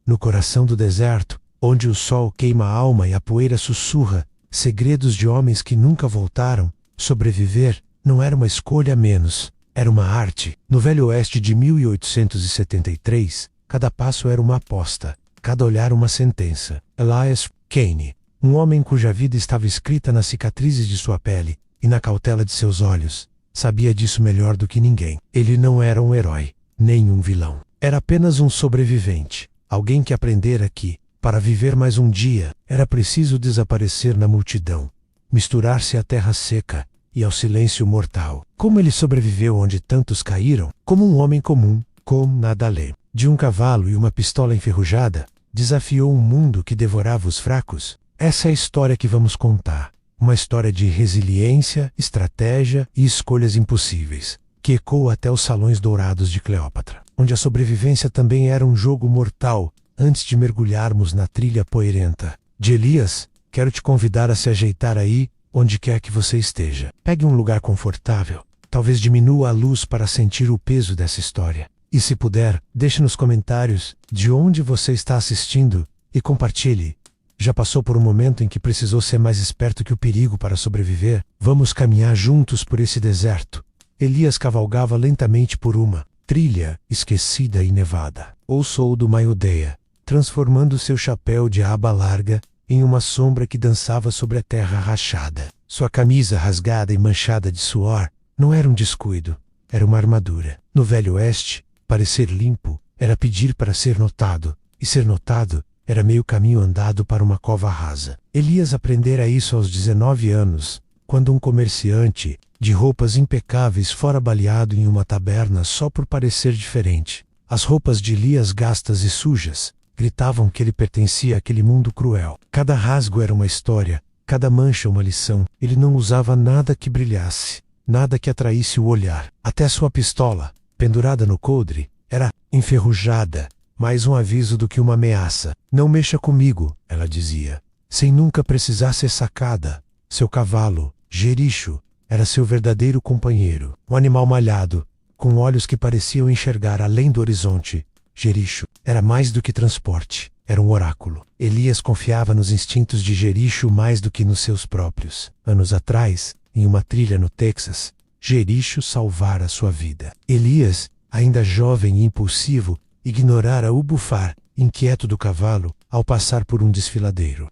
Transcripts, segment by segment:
no coração do deserto, onde o sol queima a alma e a poeira sussurra segredos de homens que nunca voltaram, sobreviver não era uma escolha a menos, era uma arte. No Velho Oeste de 1873, cada passo era uma aposta, cada olhar uma sentença. Elias Kane, um homem cuja vida estava escrita nas cicatrizes de sua pele e na cautela de seus olhos, sabia disso melhor do que ninguém. Ele não era um herói, nem um vilão. Era apenas um sobrevivente, alguém que aprendera que, para viver mais um dia, era preciso desaparecer na multidão, misturar-se à terra seca e ao silêncio mortal. Como ele sobreviveu onde tantos caíram? Como um homem comum, com nada além de um cavalo e uma pistola enferrujada, desafiou um mundo que devorava os fracos? Essa é a história que vamos contar. Uma história de resiliência, estratégia e escolhas impossíveis, que ecoa até os salões dourados de Cleópatra, onde a sobrevivência também era um jogo mortal, antes de mergulharmos na trilha poeirenta de Elias. Quero te convidar a se ajeitar aí, onde quer que você esteja. Pegue um lugar confortável, talvez diminua a luz para sentir o peso dessa história. E se puder, deixe nos comentários de onde você está assistindo e compartilhe. Já passou por um momento em que precisou ser mais esperto que o perigo para sobreviver? Vamos caminhar juntos por esse deserto. Elias cavalgava lentamente por uma trilha esquecida e nevada. O sol do meio-dia, transformando seu chapéu de aba larga em uma sombra que dançava sobre a terra rachada. Sua camisa rasgada e manchada de suor não era um descuido, era uma armadura. No Velho Oeste, parecer limpo era pedir para ser notado, e ser notado era meio caminho andado para uma cova rasa. Elias aprendera isso aos 19 anos, quando um comerciante, de roupas impecáveis, fora baleado em uma taberna só por parecer diferente. As roupas de Elias, gastas e sujas, gritavam que ele pertencia àquele mundo cruel. Cada rasgo era uma história, cada mancha uma lição. Ele não usava nada que brilhasse, nada que atraísse o olhar. Até sua pistola, pendurada no coldre, era enferrujada, mais um aviso do que uma ameaça. Não mexa comigo, ela dizia, sem nunca precisar ser sacada. Seu cavalo, Jericho, era seu verdadeiro companheiro. Um animal malhado, com olhos que pareciam enxergar além do horizonte. Jericho era mais do que transporte, era um oráculo. Elias confiava nos instintos de Jericho mais do que nos seus próprios. Anos atrás, em uma trilha no Texas, Jericho salvara sua vida. Elias, ainda jovem e impulsivo, ignorara o bufar inquieto do cavalo ao passar por um desfiladeiro.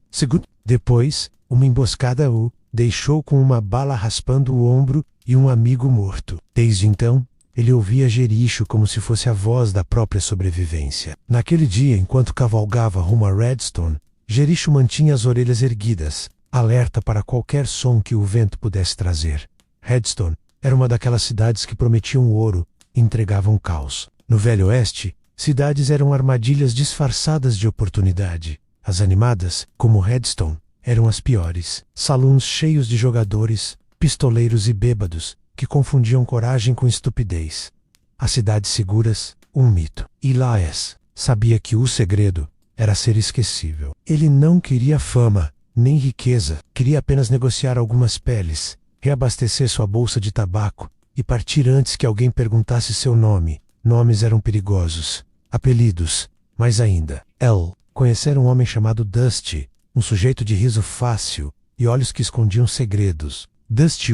Depois, uma emboscada o deixou com uma bala raspando o ombro e um amigo morto. Desde então, ele ouvia Jericho como se fosse a voz da própria sobrevivência. Naquele dia, enquanto cavalgava rumo a Redstone, Jericho mantinha as orelhas erguidas, alerta para qualquer som que o vento pudesse trazer. Redstone era uma daquelas cidades que prometiam ouro e entregavam caos. No Velho Oeste, cidades eram armadilhas disfarçadas de oportunidade. As animadas, como Redstone, eram as piores. Salões cheios de jogadores, pistoleiros e bêbados, que confundiam coragem com estupidez. As cidades seguras, um mito. Elias sabia que o segredo era ser esquecível. Ele não queria fama, nem riqueza. Queria apenas negociar algumas peles, reabastecer sua bolsa de tabaco e partir antes que alguém perguntasse seu nome. Nomes eram perigosos. Apelidos, mais ainda. Conhecer um homem chamado Dusty, um sujeito de riso fácil e olhos que escondiam segredos. Dusty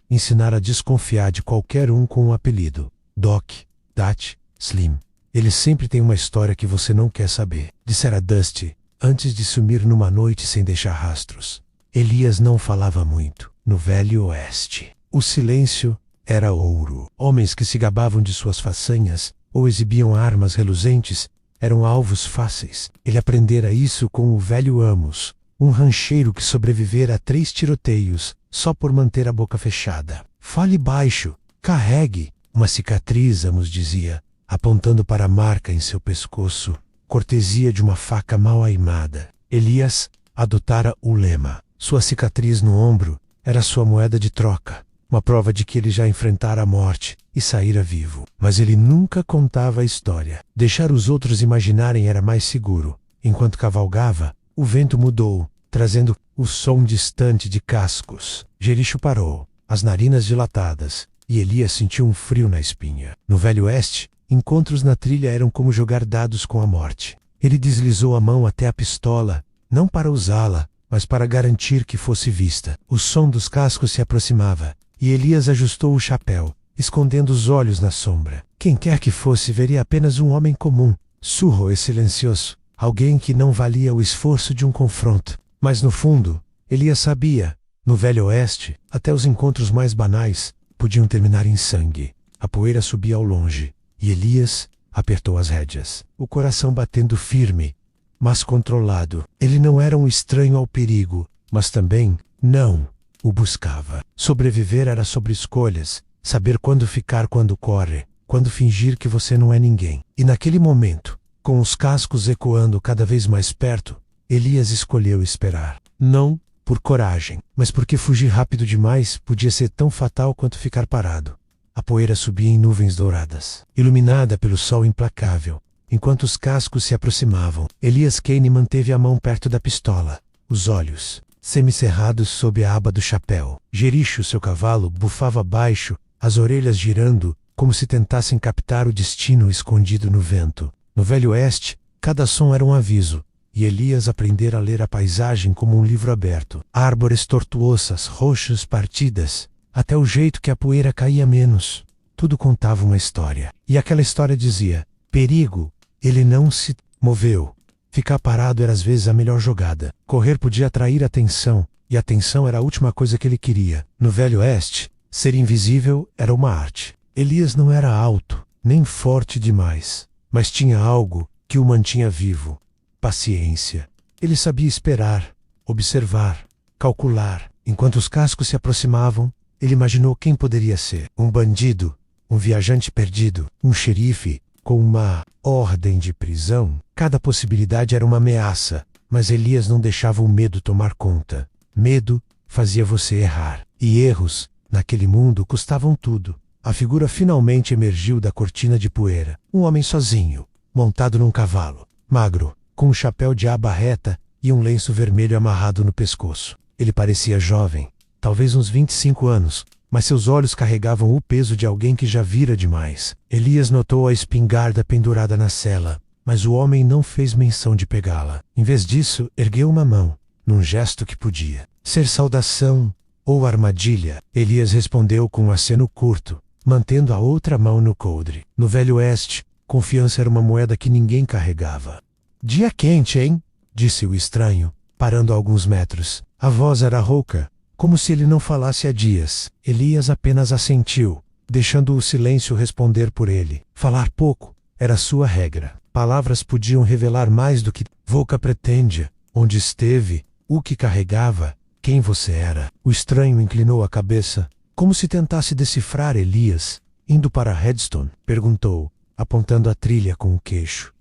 ensinara a desconfiar de qualquer um com um apelido. Doc, Dutch, Slim. Ele sempre tem uma história que você não quer saber, dissera Dusty, antes de sumir numa noite sem deixar rastros. Elias não falava muito. No Velho Oeste, o silêncio era ouro. Homens que se gabavam de suas façanhas ou exibiam armas reluzentes eram alvos fáceis. Ele aprendera isso com o velho Amos, um rancheiro que sobrevivera a 3 tiroteios só por manter a boca fechada. Fale baixo, carregue. Uma cicatriz, Amos dizia, apontando para a marca em seu pescoço, cortesia de uma faca mal aimada. Elias adotara o lema. Sua cicatriz no ombro era sua moeda de troca, uma prova de que ele já enfrentara a morte e saíra vivo. Mas ele nunca contava a história. Deixar os outros imaginarem era mais seguro. Enquanto cavalgava, o vento mudou, trazendo o som distante de cascos. Jericho parou, as narinas dilatadas, e Elias sentiu um frio na espinha. No Velho Oeste, encontros na trilha eram como jogar dados com a morte. Ele deslizou a mão até a pistola, não para usá-la, mas para garantir que fosse vista. O som dos cascos se aproximava, e Elias ajustou o chapéu, escondendo os olhos na sombra. Quem quer que fosse veria apenas um homem comum, surro e silencioso, alguém que não valia o esforço de um confronto. Mas no fundo, Elias sabia, no Velho Oeste, até os encontros mais banais podiam terminar em sangue. A poeira subia ao longe, e Elias apertou as rédeas, o coração batendo firme, mas controlado. Ele não era um estranho ao perigo, mas também não o buscava. Sobreviver era sobre escolhas, saber quando ficar quando corre, quando fingir que você não é ninguém. E naquele momento, com os cascos ecoando cada vez mais perto, Elias escolheu esperar. Não por coragem, mas porque fugir rápido demais podia ser tão fatal quanto ficar parado. A poeira subia em nuvens douradas, iluminada pelo sol implacável. Enquanto os cascos se aproximavam, Elias Kane manteve a mão perto da pistola, os olhos semicerrados sob a aba do chapéu. Jericho, seu cavalo, bufava baixo, as orelhas girando, como se tentassem captar o destino escondido no vento. No Velho Oeste, cada som era um aviso, e Elias aprendera a ler a paisagem como um livro aberto. Árvores tortuosas, rochas partidas, até o jeito que a poeira caía menos. Tudo contava uma história. E aquela história dizia: perigo. Ele não se moveu. Ficar parado era às vezes a melhor jogada. Correr podia atrair atenção, e a atenção era a última coisa que ele queria. No Velho Oeste, ser invisível era uma arte. Elias não era alto, nem forte demais, mas tinha algo que o mantinha vivo: paciência. Ele sabia esperar, observar, calcular. Enquanto os cascos se aproximavam, ele imaginou quem poderia ser: um bandido, um viajante perdido, um xerife com uma ordem de prisão. Cada possibilidade era uma ameaça, mas Elias não deixava o medo tomar conta. Medo fazia você errar, e erros, naquele mundo, custavam tudo. A figura finalmente emergiu da cortina de poeira. Um homem sozinho, montado num cavalo, magro, com um chapéu de aba reta e um lenço vermelho amarrado no pescoço. Ele parecia jovem, talvez uns 25 anos, mas seus olhos carregavam o peso de alguém que já vira demais. Elias notou a espingarda pendurada na sela, mas o homem não fez menção de pegá-la. Em vez disso, ergueu uma mão, num gesto que podia ser saudação ou armadilha. Elias respondeu com um aceno curto, mantendo a outra mão no coldre. No Velho Oeste, confiança era uma moeda que ninguém carregava. Dia quente, hein? Disse o estranho, parando a alguns metros. A voz era rouca, como se ele não falasse há dias. Elias apenas assentiu, deixando o silêncio responder por ele. Falar pouco era sua regra. Palavras podiam revelar mais do que Volca pretende, onde esteve, o que carregava, quem você era. O estranho inclinou a cabeça, como se tentasse decifrar Elias. Indo para Redstone? Perguntou, apontando a trilha com o queixo.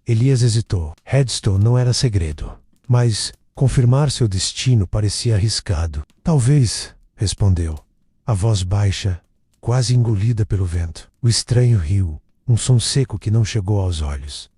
Elias hesitou. Redstone não era segredo, mas confirmar seu destino parecia arriscado. Talvez, respondeu, a voz baixa, quase engolida pelo vento. O estranho riu, um som seco que não chegou aos olhos.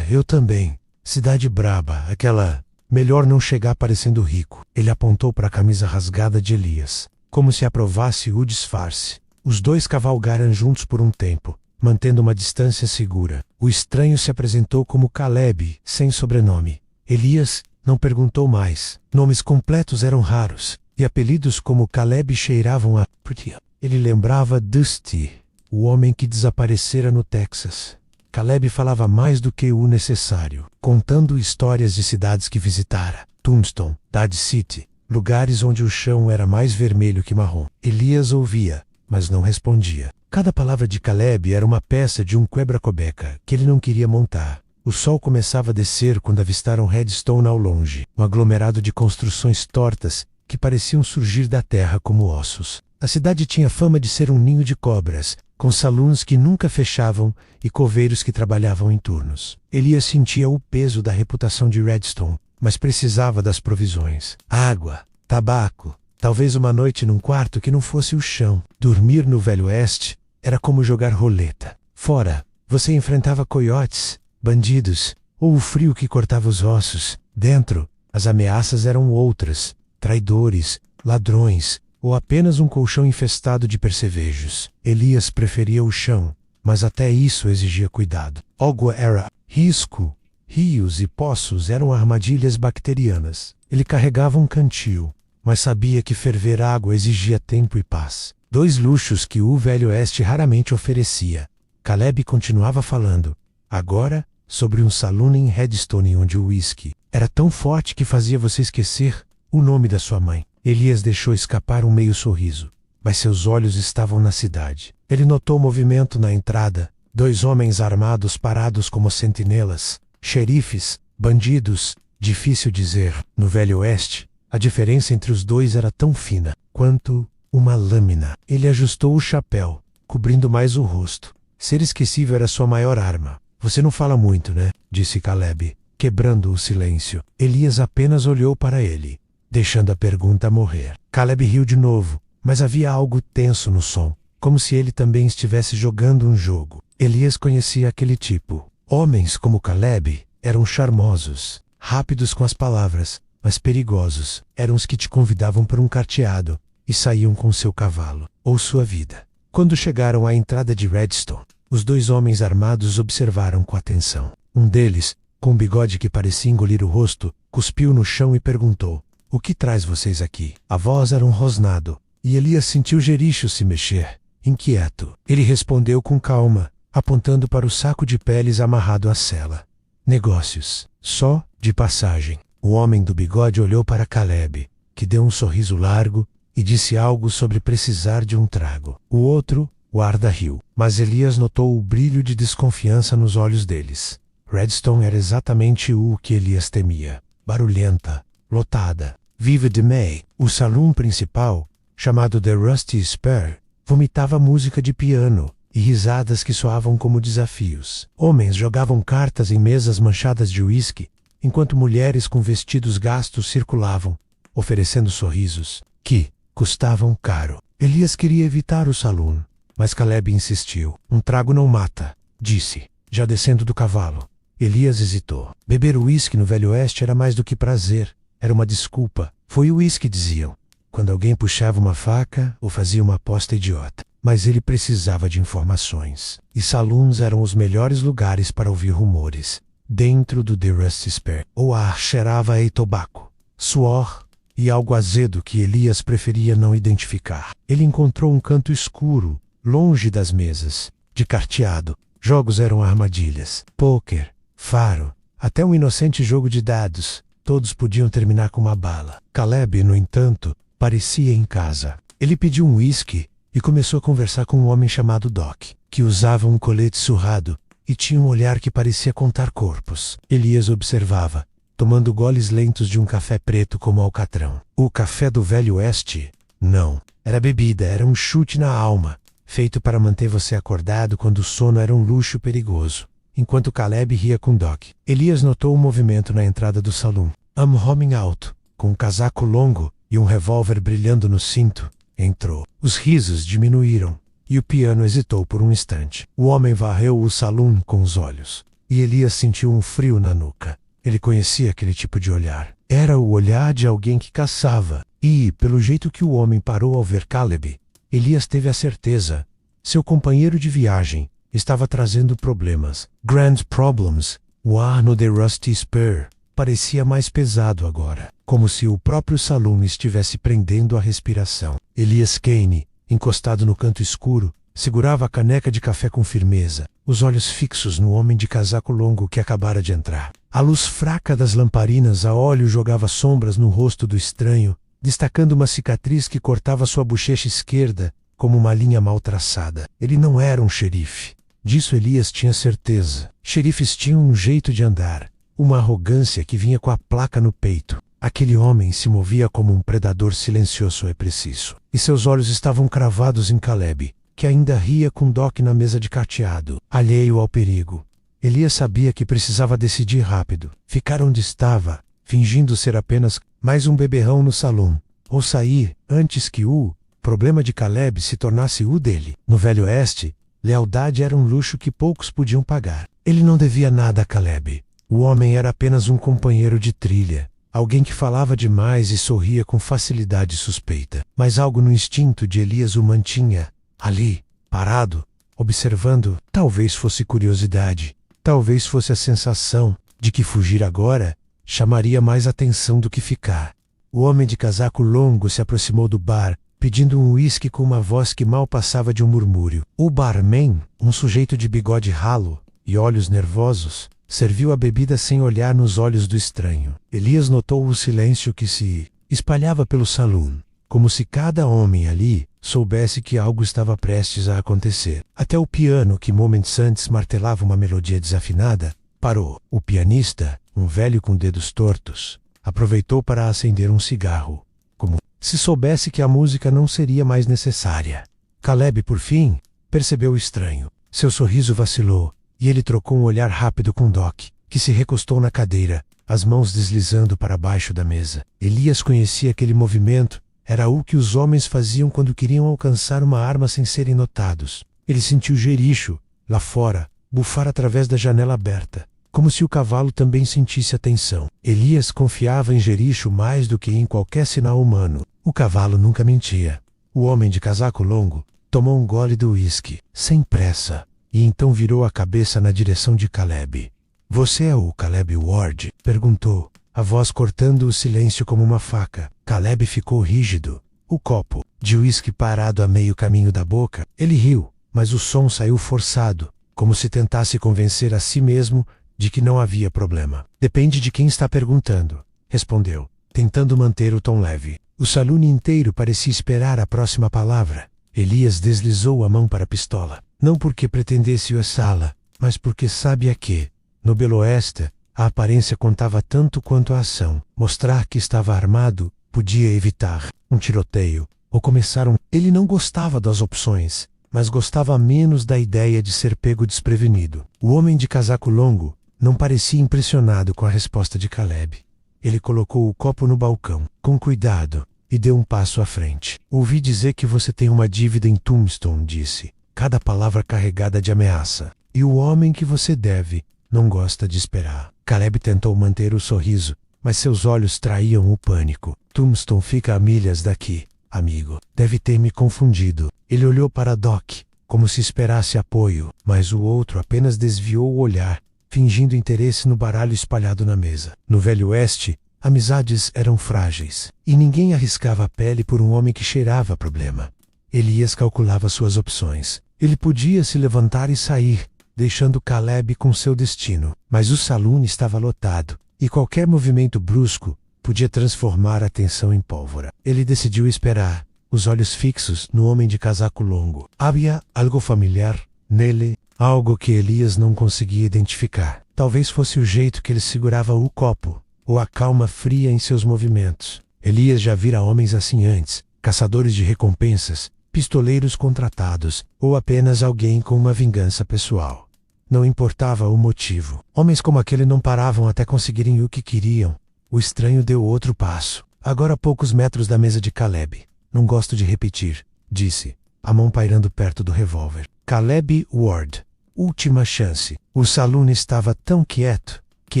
Eu também. Cidade braba, aquela... Melhor não chegar parecendo rico. Ele apontou para a camisa rasgada de Elias, como se aprovasse o disfarce. Os dois cavalgaram juntos por um tempo, mantendo uma distância segura. O estranho se apresentou como Caleb, sem sobrenome. Elias não perguntou mais. Nomes completos eram raros, e apelidos como Caleb cheiravam a Pretty. Ele lembrava Dusty, o homem que desaparecera no Texas. Caleb falava mais do que o necessário, contando histórias de cidades que visitara. Tombstone, Dade City, lugares onde o chão era mais vermelho que marrom. Elias ouvia, mas não respondia. Cada palavra de Caleb era uma peça de um quebra-cobeca que ele não queria montar. O sol começava a descer quando avistaram Redstone ao longe, um aglomerado de construções tortas que pareciam surgir da terra como ossos. A cidade tinha fama de ser um ninho de cobras, com saloons que nunca fechavam e coveiros que trabalhavam em turnos. Elias sentia o peso da reputação de Redstone, mas precisava das provisões. Água, tabaco, talvez uma noite num quarto que não fosse o chão. Dormir no Velho Oeste era como jogar roleta. Fora, você enfrentava coiotes, bandidos, ou o frio que cortava os ossos. Dentro, as ameaças eram outras: traidores, ladrões, ou apenas um colchão infestado de percevejos. Elias preferia o chão, mas até isso exigia cuidado. Água era risco, Rios e poços eram armadilhas bacterianas. Ele carregava um cantil, mas sabia que ferver água exigia tempo e paz. 2 luxos que o Velho Oeste raramente oferecia. Caleb continuava falando, agora, sobre um saloon em Redstone onde o uísque era tão forte que fazia você esquecer o nome da sua mãe. Elias deixou escapar um meio sorriso, mas seus olhos estavam na cidade. Ele notou movimento na entrada, 2 homens armados parados como sentinelas, xerifes, bandidos, difícil dizer. No Velho Oeste, a diferença entre os dois era tão fina quanto uma lâmina. Ele ajustou o chapéu, cobrindo mais o rosto. Ser esquecível era sua maior arma. Você não fala muito, né? Disse Caleb, quebrando o silêncio. Elias apenas olhou para ele, deixando a pergunta morrer. Caleb riu de novo, mas havia algo tenso no som, como se ele também estivesse jogando um jogo. Elias conhecia aquele tipo. Homens como Caleb eram charmosos, rápidos com as palavras, mas perigosos. Eram os que te convidavam para um carteado e saíam com seu cavalo, ou sua vida. Quando chegaram à entrada de Redstone, os 2 homens armados observaram com atenção. Um deles, com um bigode que parecia engolir o rosto, cuspiu no chão e perguntou, o que traz vocês aqui? A voz era um rosnado, e Elias sentiu Jericho se mexer, inquieto. Ele respondeu com calma, apontando para o saco de peles amarrado à sela. Negócios. Só de passagem. O homem do bigode olhou para Caleb, que deu um sorriso largo, e disse algo sobre precisar de um trago. O outro, guarda riu, mas Elias notou o brilho de desconfiança nos olhos deles. Redstone era exatamente o que Elias temia. Barulhenta, lotada, viva de May. O salão principal, chamado The Rusty Spur, vomitava música de piano e risadas que soavam como desafios. Homens jogavam cartas em mesas manchadas de uísque, enquanto mulheres com vestidos gastos circulavam, oferecendo sorrisos que custavam caro. Elias queria evitar o salão, mas Caleb insistiu. Um trago não mata, disse, já descendo do cavalo. Elias hesitou. Beber uísque no Velho Oeste era mais do que prazer, era uma desculpa. Foi o uísque, diziam, quando alguém puxava uma faca ou fazia uma aposta idiota. Mas ele precisava de informações, e saloons eram os melhores lugares para ouvir rumores. Dentro do The Rusty Spur, o ar cheirava a tabaco, suor e algo azedo que Elias preferia não identificar. Ele encontrou um canto escuro, longe das mesas, de carteado. Jogos eram armadilhas, pôquer, faro, até um inocente jogo de dados. Todos podiam terminar com uma bala. Caleb, no entanto, parecia em casa. Ele pediu um uísque e começou a conversar com um homem chamado Doc, que usava um colete surrado e tinha um olhar que parecia contar corpos. Elias observava, tomando goles lentos de um café preto como alcatrão. O café do Velho Oeste? Não. Era bebida, era um chute na alma, feito para manter você acordado quando o sono era um luxo perigoso. Enquanto Caleb ria com Doc, Elias notou um movimento na entrada do salão. Homem alto, com um casaco longo e um revólver brilhando no cinto, entrou. Os risos diminuíram, e o piano hesitou por um instante. O homem varreu o salão com os olhos, e Elias sentiu um frio na nuca. Ele conhecia aquele tipo de olhar. Era o olhar de alguém que caçava, e, pelo jeito que o homem parou ao ver Caleb, Elias teve a certeza. Seu companheiro de viagem estava trazendo problemas. Grand problems. O ar no The Rusty Spur parecia mais pesado agora, como se o próprio salão estivesse prendendo a respiração. Elias Kane, encostado no canto escuro, segurava a caneca de café com firmeza, os olhos fixos no homem de casaco longo que acabara de entrar. A luz fraca das lamparinas a óleo jogava sombras no rosto do estranho, destacando uma cicatriz que cortava sua bochecha esquerda como uma linha mal traçada. Ele não era um xerife. Disso Elias tinha certeza. Xerifes tinham um jeito de andar, uma arrogância que vinha com a placa no peito. Aquele homem se movia como um predador silencioso e preciso. E seus olhos estavam cravados em Caleb, que ainda ria com Doc na mesa de carteado, alheio ao perigo. Elias sabia que precisava decidir rápido. Ficar onde estava, fingindo ser apenas mais um beberrão no salão, ou sair antes que o problema de Caleb se tornasse o dele. No Velho Oeste, lealdade era um luxo que poucos podiam pagar. Ele não devia nada a Caleb. O homem era apenas um companheiro de trilha, alguém que falava demais e sorria com facilidade suspeita. Mas algo no instinto de Elias o mantinha ali, parado, observando. Talvez fosse curiosidade, talvez fosse a sensação de que fugir agora chamaria mais atenção do que ficar. O homem de casaco longo se aproximou do bar, pedindo um uísque com uma voz que mal passava de um murmúrio. O barman, um sujeito de bigode ralo e olhos nervosos, serviu a bebida sem olhar nos olhos do estranho. Elias notou o silêncio que se espalhava pelo salão, como se cada homem ali soubesse que algo estava prestes a acontecer. Até o piano, que momentos antes martelava uma melodia desafinada, parou. O pianista, um velho com dedos tortos, aproveitou para acender um cigarro, como se soubesse que a música não seria mais necessária. Caleb, por fim, percebeu o estranho. Seu sorriso vacilou, e ele trocou um olhar rápido com Doc, que se recostou na cadeira, as mãos deslizando para baixo da mesa. Elias conhecia aquele movimento, era o que os homens faziam quando queriam alcançar uma arma sem serem notados. Ele sentiu Jericho, lá fora, bufar através da janela aberta, como se o cavalo também sentisse a tensão. Elias confiava em Jericho mais do que em qualquer sinal humano. O cavalo nunca mentia. O homem de casaco longo tomou um gole do uísque, sem pressa, e então virou a cabeça na direção de Caleb. "Você é o Caleb Ward?" perguntou, a voz cortando o silêncio como uma faca. Caleb ficou rígido, o copo de uísque parado a meio caminho da boca. Ele riu, mas o som saiu forçado, como se tentasse convencer a si mesmo de que não havia problema. "Depende de quem está perguntando", respondeu, tentando manter o tom leve. O salão inteiro parecia esperar a próxima palavra. Elias deslizou a mão para a pistola, não porque pretendesse usá-la, mas porque sabia que, no Belo Oeste, a aparência contava tanto quanto a ação. Mostrar que estava armado podia evitar um tiroteio ou começar um... Ele não gostava das opções, mas gostava menos da ideia de ser pego desprevenido. O homem de casaco longo não parecia impressionado com a resposta de Caleb. Ele colocou o copo no balcão, com cuidado, e deu um passo à frente. "Ouvi dizer que você tem uma dívida em Tombstone", disse, cada palavra carregada de ameaça. "E o homem que você deve não gosta de esperar." Caleb tentou manter o sorriso, mas seus olhos traíam o pânico. "Tombstone fica a milhas daqui, amigo. Deve ter me confundido." Ele olhou para Doc, como se esperasse apoio, mas o outro apenas desviou o olhar, fingindo interesse no baralho espalhado na mesa. No Velho Oeste, amizades eram frágeis, e ninguém arriscava a pele por um homem que cheirava a problema. Elias calculava suas opções. Ele podia se levantar e sair, deixando Caleb com seu destino, mas o salão estava lotado, e qualquer movimento brusco podia transformar a tensão em pólvora. Ele decidiu esperar, os olhos fixos no homem de casaco longo. Havia algo familiar nele, algo que Elias não conseguia identificar. Talvez fosse o jeito que ele segurava o copo, ou a calma fria em seus movimentos. Elias já vira homens assim antes, caçadores de recompensas, pistoleiros contratados, ou apenas alguém com uma vingança pessoal. Não importava o motivo. Homens como aquele não paravam até conseguirem o que queriam. O estranho deu outro passo, agora a poucos metros da mesa de Caleb. "Não gosto de repetir", disse, a mão pairando perto do revólver. Caleb Ward. Última chance. O salão estava tão quieto que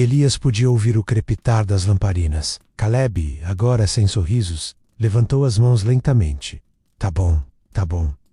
Elias podia ouvir o crepitar das lamparinas. Caleb, agora sem sorrisos, levantou as mãos lentamente. Tá bom,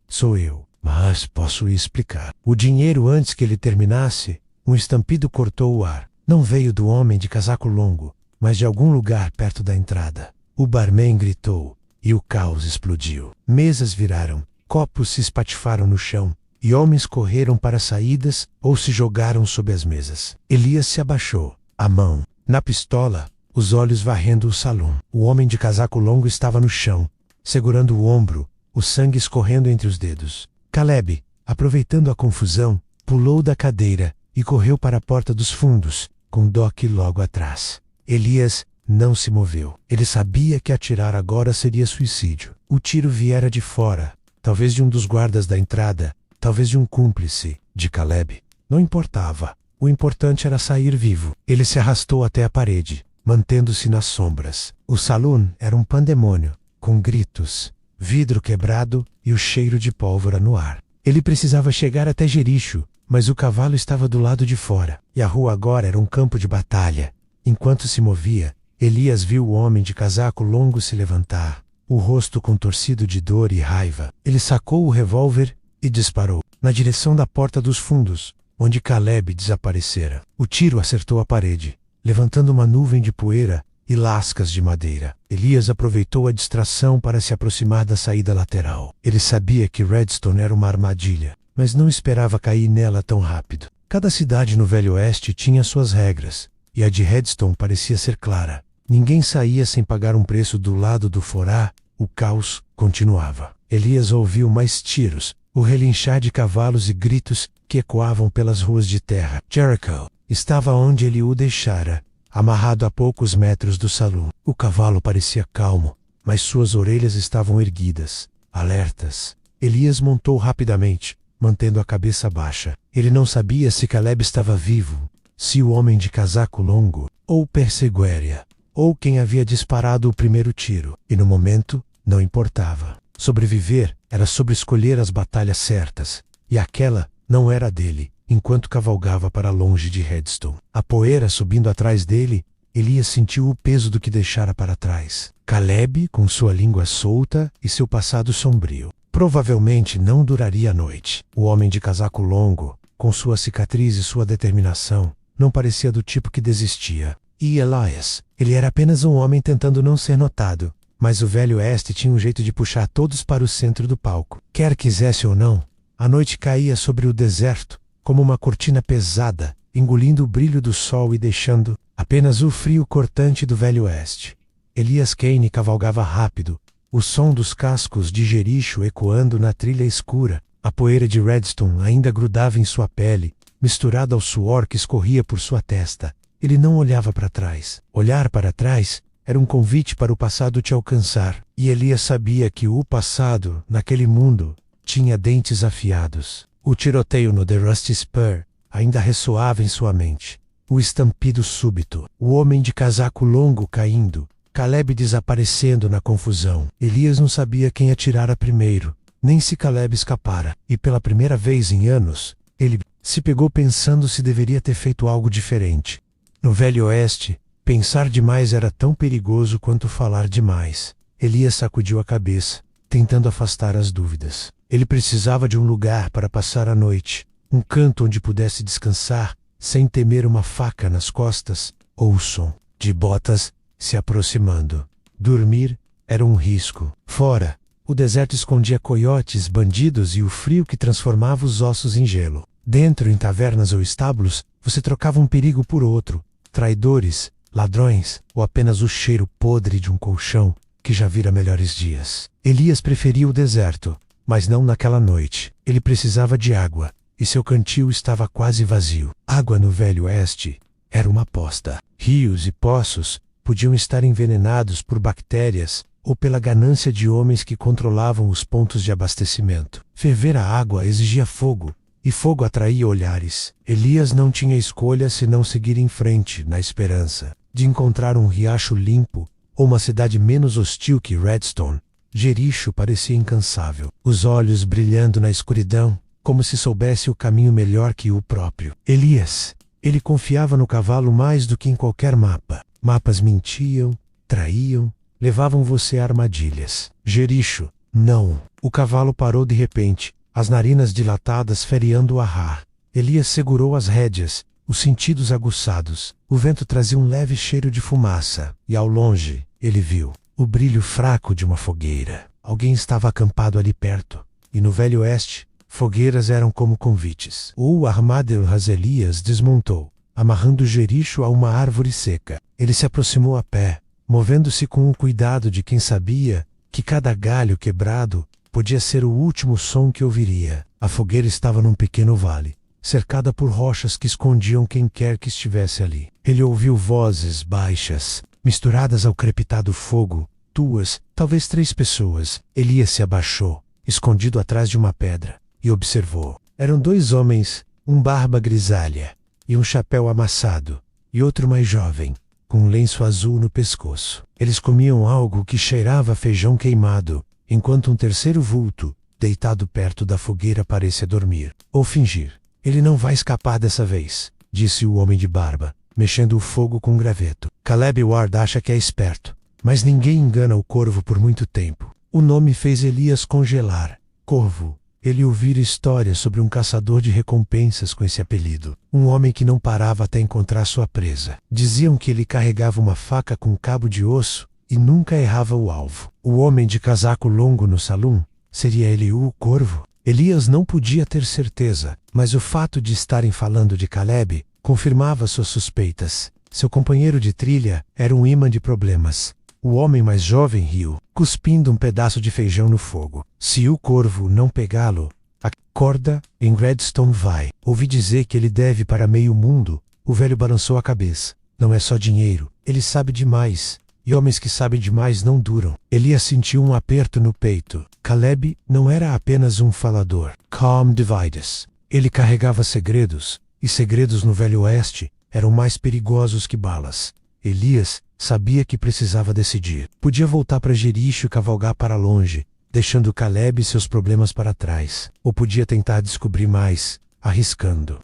sou eu. Mas posso explicar." O dinheiro, antes que ele terminasse, um estampido cortou o ar. Não veio do homem de casaco longo, mas de algum lugar perto da entrada. O barman gritou, e o caos explodiu. Mesas viraram, copos se espatifaram no chão, e homens correram para as saídas ou se jogaram sob as mesas. Elias se abaixou, a mão na pistola, os olhos varrendo o salão. O homem de casaco longo estava no chão, segurando o ombro, o sangue escorrendo entre os dedos. Caleb, aproveitando a confusão, pulou da cadeira e correu para a porta dos fundos, com Doc logo atrás. Elias não se moveu. Ele sabia que atirar agora seria suicídio. O tiro viera de fora, talvez de um dos guardas da entrada, talvez de um cúmplice de Caleb. Não importava. O importante era sair vivo. Ele se arrastou até a parede, mantendo-se nas sombras. O salão era um pandemônio, com gritos, vidro quebrado e o cheiro de pólvora no ar. Ele precisava chegar até Jericho, mas o cavalo estava do lado de fora, e a rua agora era um campo de batalha. Enquanto se movia, Elias viu o homem de casaco longo se levantar, o rosto contorcido de dor e raiva. Ele sacou o revólver e disparou, na direção da porta dos fundos, onde Caleb desaparecera. O tiro acertou a parede, levantando uma nuvem de poeira e lascas de madeira. Elias aproveitou a distração para se aproximar da saída lateral. Ele sabia que Redstone era uma armadilha, mas não esperava cair nela tão rápido. Cada cidade no Velho Oeste tinha suas regras, e a de Redstone parecia ser clara. Ninguém saía sem pagar um preço do lado do forá. O caos continuava. Elias ouviu mais tiros, o relinchar de cavalos e gritos que ecoavam pelas ruas de terra. Jericho estava onde ele o deixara, amarrado a poucos metros do salão. O cavalo parecia calmo, mas suas orelhas estavam erguidas, alertas. Elias montou rapidamente, mantendo a cabeça baixa. Ele não sabia se Caleb estava vivo, se o homem de casaco longo, ou Perseguéria, ou quem havia disparado o primeiro tiro. E no momento, não importava. Sobreviver era sobre escolher as batalhas certas, e aquela não era dele. Enquanto cavalgava para longe de Redstone, a poeira subindo atrás dele, Elias sentiu o peso do que deixara para trás. Caleb, com sua língua solta e seu passado sombrio, provavelmente não duraria a noite. O homem de casaco longo, com sua cicatriz e sua determinação, não parecia do tipo que desistia. E Elias, ele era apenas um homem tentando não ser notado, mas o Velho Oeste tinha um jeito de puxar todos para o centro do palco. Quer quisesse ou não, a noite caía sobre o deserto, como uma cortina pesada, engolindo o brilho do sol e deixando apenas o frio cortante do Velho Oeste. Elias Kane cavalgava rápido, o som dos cascos de Jericho ecoando na trilha escura. A poeira de Redstone ainda grudava em sua pele, misturada ao suor que escorria por sua testa. Ele não olhava para trás. Olhar para trás era um convite para o passado te alcançar, e Elias sabia que o passado, naquele mundo, tinha dentes afiados. O tiroteio no The Rusty Spur ainda ressoava em sua mente. O estampido súbito, o homem de casaco longo caindo, Caleb desaparecendo na confusão. Elias não sabia quem atirara primeiro, nem se Caleb escapara, e pela primeira vez em anos, ele se pegou pensando se deveria ter feito algo diferente. No Velho Oeste, pensar demais era tão perigoso quanto falar demais. Elias sacudiu a cabeça, tentando afastar as dúvidas. Ele precisava de um lugar para passar a noite, um canto onde pudesse descansar, sem temer uma faca nas costas, ou o som de botas se aproximando. Dormir era um risco. Fora, o deserto escondia coiotes, bandidos e o frio que transformava os ossos em gelo. Dentro, em tavernas ou estábulos, você trocava um perigo por outro. Traidores, ladrões, ou apenas o cheiro podre de um colchão que já vira melhores dias. Elias preferia o deserto, mas não naquela noite. Ele precisava de água, e seu cantil estava quase vazio. Água no Velho Oeste era uma aposta. Rios e poços podiam estar envenenados por bactérias ou pela ganância de homens que controlavam os pontos de abastecimento. Ferver a água exigia fogo, e fogo atraía olhares. Elias não tinha escolha senão seguir em frente, na esperança de encontrar um riacho limpo ou uma cidade menos hostil que Redstone. Jericho parecia incansável, os olhos brilhando na escuridão, como se soubesse o caminho melhor que o próprio. Elias, ele confiava no cavalo mais do que em qualquer mapa. Mapas mentiam, traíam, levavam você a armadilhas. Jericho, não. O cavalo parou de repente, as narinas dilatadas fereando o arrar. Elias segurou as rédeas, os sentidos aguçados. O vento trazia um leve cheiro de fumaça, e ao longe, ele viu o brilho fraco de uma fogueira. Alguém estava acampado ali perto, e no Velho Oeste, fogueiras eram como convites. O armadilho Elias desmontou, amarrando Jericho a uma árvore seca. Ele se aproximou a pé, movendo-se com o cuidado de quem sabia que cada galho quebrado podia ser o último som que ouviria. A fogueira estava num pequeno vale, cercada por rochas que escondiam quem quer que estivesse ali. Ele ouviu vozes baixas, misturadas ao crepitado fogo. Duas, talvez três pessoas. Elias se abaixou, escondido atrás de uma pedra, e observou. Eram dois homens, um barba grisalha e um chapéu amassado, e outro mais jovem, com um lenço azul no pescoço. Eles comiam algo que cheirava a feijão queimado, enquanto um terceiro vulto, deitado perto da fogueira, parecia dormir. Ou fingir. Ele não vai escapar dessa vez, disse o homem de barba, mexendo o fogo com um graveto. Caleb Ward acha que é esperto, mas ninguém engana o corvo por muito tempo. O nome fez Elias congelar. Corvo. ele ouvira histórias sobre um caçador de recompensas com esse apelido. Um homem que não parava até encontrar sua presa. Diziam que ele carregava uma faca com cabo de osso e nunca errava o alvo. O homem de casaco longo no salão, seria ele o corvo? Elias não podia ter certeza, mas o fato de estarem falando de Caleb confirmava suas suspeitas. Seu companheiro de trilha era um imã de problemas. O homem mais jovem riu, cuspindo um pedaço de feijão no fogo. Se o corvo não pegá-lo, a corda em Redstone vai. Ouvi dizer que ele deve para meio mundo. O velho balançou a cabeça. Não é só dinheiro. Ele sabe demais. E homens que sabem demais não duram. Elias sentiu um aperto no peito. Caleb não era apenas um falador. Calm divides. Ele carregava segredos. E segredos no Velho Oeste eram mais perigosos que balas. Elias sabia que precisava decidir. Podia voltar para Jericho e cavalgar para longe, deixando Caleb e seus problemas para trás. Ou podia tentar descobrir mais, arriscando.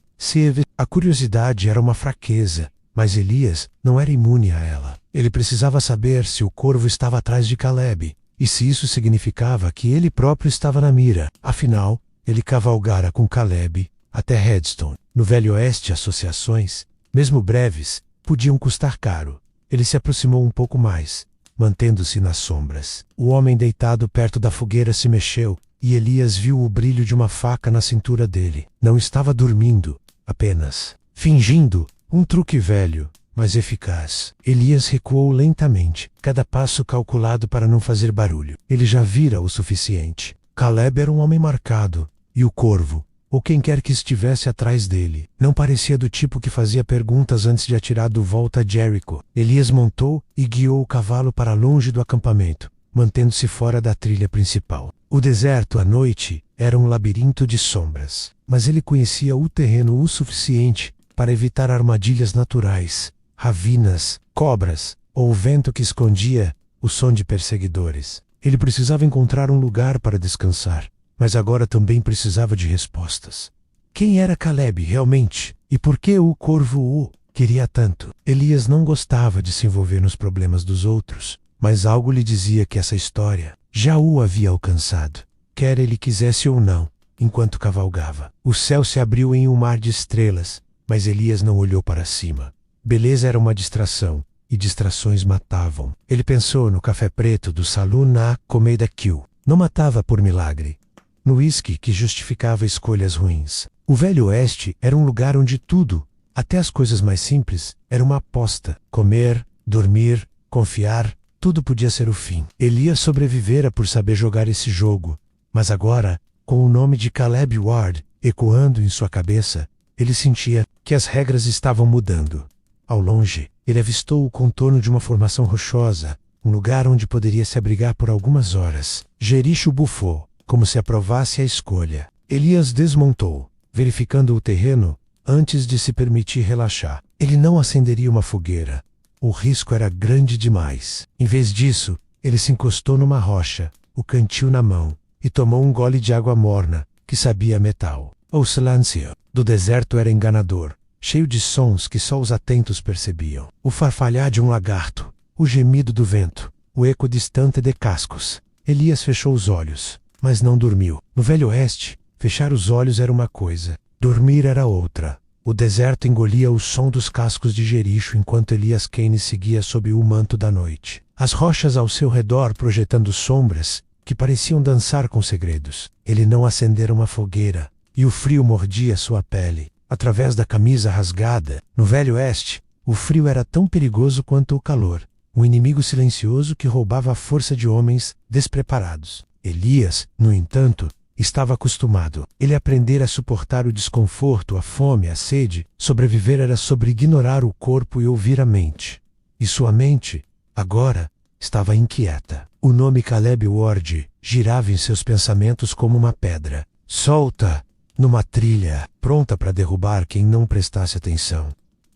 A curiosidade era uma fraqueza, mas Elias não era imune a ela. Ele precisava saber se o corvo estava atrás de Caleb, e se isso significava que ele próprio estava na mira. Afinal, ele cavalgara com Caleb até Redstone. No Velho Oeste, associações, mesmo breves, podiam custar caro. Ele se aproximou um pouco mais, mantendo-se nas sombras. O homem deitado perto da fogueira se mexeu, e Elias viu o brilho de uma faca na cintura dele. Não estava dormindo, apenas fingindo, um truque velho, mas eficaz. Elias recuou lentamente, cada passo calculado para não fazer barulho. Ele já vira o suficiente. Caleb era um homem marcado, e o corvo, ou quem quer que estivesse atrás dele, não parecia do tipo que fazia perguntas antes de atirar do volta a Jericho. Elias montou e guiou o cavalo para longe do acampamento, mantendo-se fora da trilha principal. O deserto à noite era um labirinto de sombras, mas ele conhecia o terreno o suficiente para evitar armadilhas naturais, ravinas, cobras, ou o vento que escondia o som de perseguidores. Ele precisava encontrar um lugar para descansar, mas agora também precisava de respostas. Quem era Caleb realmente? E por que o corvo o queria tanto? Elias não gostava de se envolver nos problemas dos outros, mas algo lhe dizia que essa história já o havia alcançado, quer ele quisesse ou não, enquanto cavalgava. O céu se abriu em um mar de estrelas, mas Elias não olhou para cima. Beleza era uma distração, e distrações matavam. Ele pensou no café preto do salão na Comeda Q. Não matava por milagre. No uísque que justificava escolhas ruins. O Velho Oeste era um lugar onde tudo, até as coisas mais simples, era uma aposta. Comer, dormir, confiar, tudo podia ser o fim. Elias sobrevivera por saber jogar esse jogo, mas agora, com o nome de Caleb Ward ecoando em sua cabeça, ele sentia que as regras estavam mudando. Ao longe, ele avistou o contorno de uma formação rochosa, um lugar onde poderia se abrigar por algumas horas. Jericho bufou, como se aprovasse a escolha. Elias desmontou, verificando o terreno, antes de se permitir relaxar. Ele não acenderia uma fogueira. O risco era grande demais. Em vez disso, ele se encostou numa rocha, o cantil na mão, e tomou um gole de água morna, que sabia a metal. O silêncio do deserto era enganador, cheio de sons que só os atentos percebiam. O farfalhar de um lagarto, o gemido do vento, o eco distante de cascos. Elias fechou os olhos, mas não dormiu. No Velho Oeste, fechar os olhos era uma coisa, dormir era outra. O deserto engolia o som dos cascos de Jericho enquanto Elias Kane seguia sob o manto da noite. As rochas ao seu redor projetando sombras que pareciam dançar com segredos. Ele não acendera uma fogueira, e o frio mordia sua pele, através da camisa rasgada. No Velho Oeste, o frio era tão perigoso quanto o calor, um inimigo silencioso que roubava a força de homens despreparados. Elias, no entanto, estava acostumado. Ele aprendera a suportar o desconforto, a fome, a sede. Sobreviver era sobre ignorar o corpo e ouvir a mente. E sua mente, agora, estava inquieta. O nome Caleb Ward girava em seus pensamentos como uma pedra, solta, numa trilha, pronta para derrubar quem não prestasse atenção.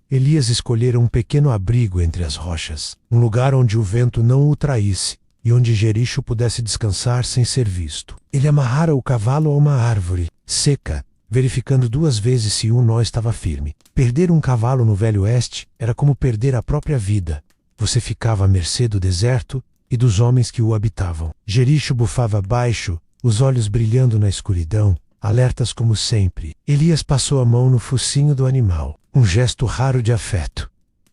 Elias escolhera um pequeno abrigo entre as rochas, um lugar onde o vento não o traísse, e onde Jericho pudesse descansar sem ser visto. Ele amarrara o cavalo a uma árvore, seca, verificando 2 vezes se um nó estava firme. Perder um cavalo no Velho Oeste era como perder a própria vida. Você ficava à mercê do deserto e dos homens que o habitavam. Jericho bufava baixo, os olhos brilhando na escuridão, alertas como sempre. Elias passou a mão no focinho do animal, um gesto raro de afeto.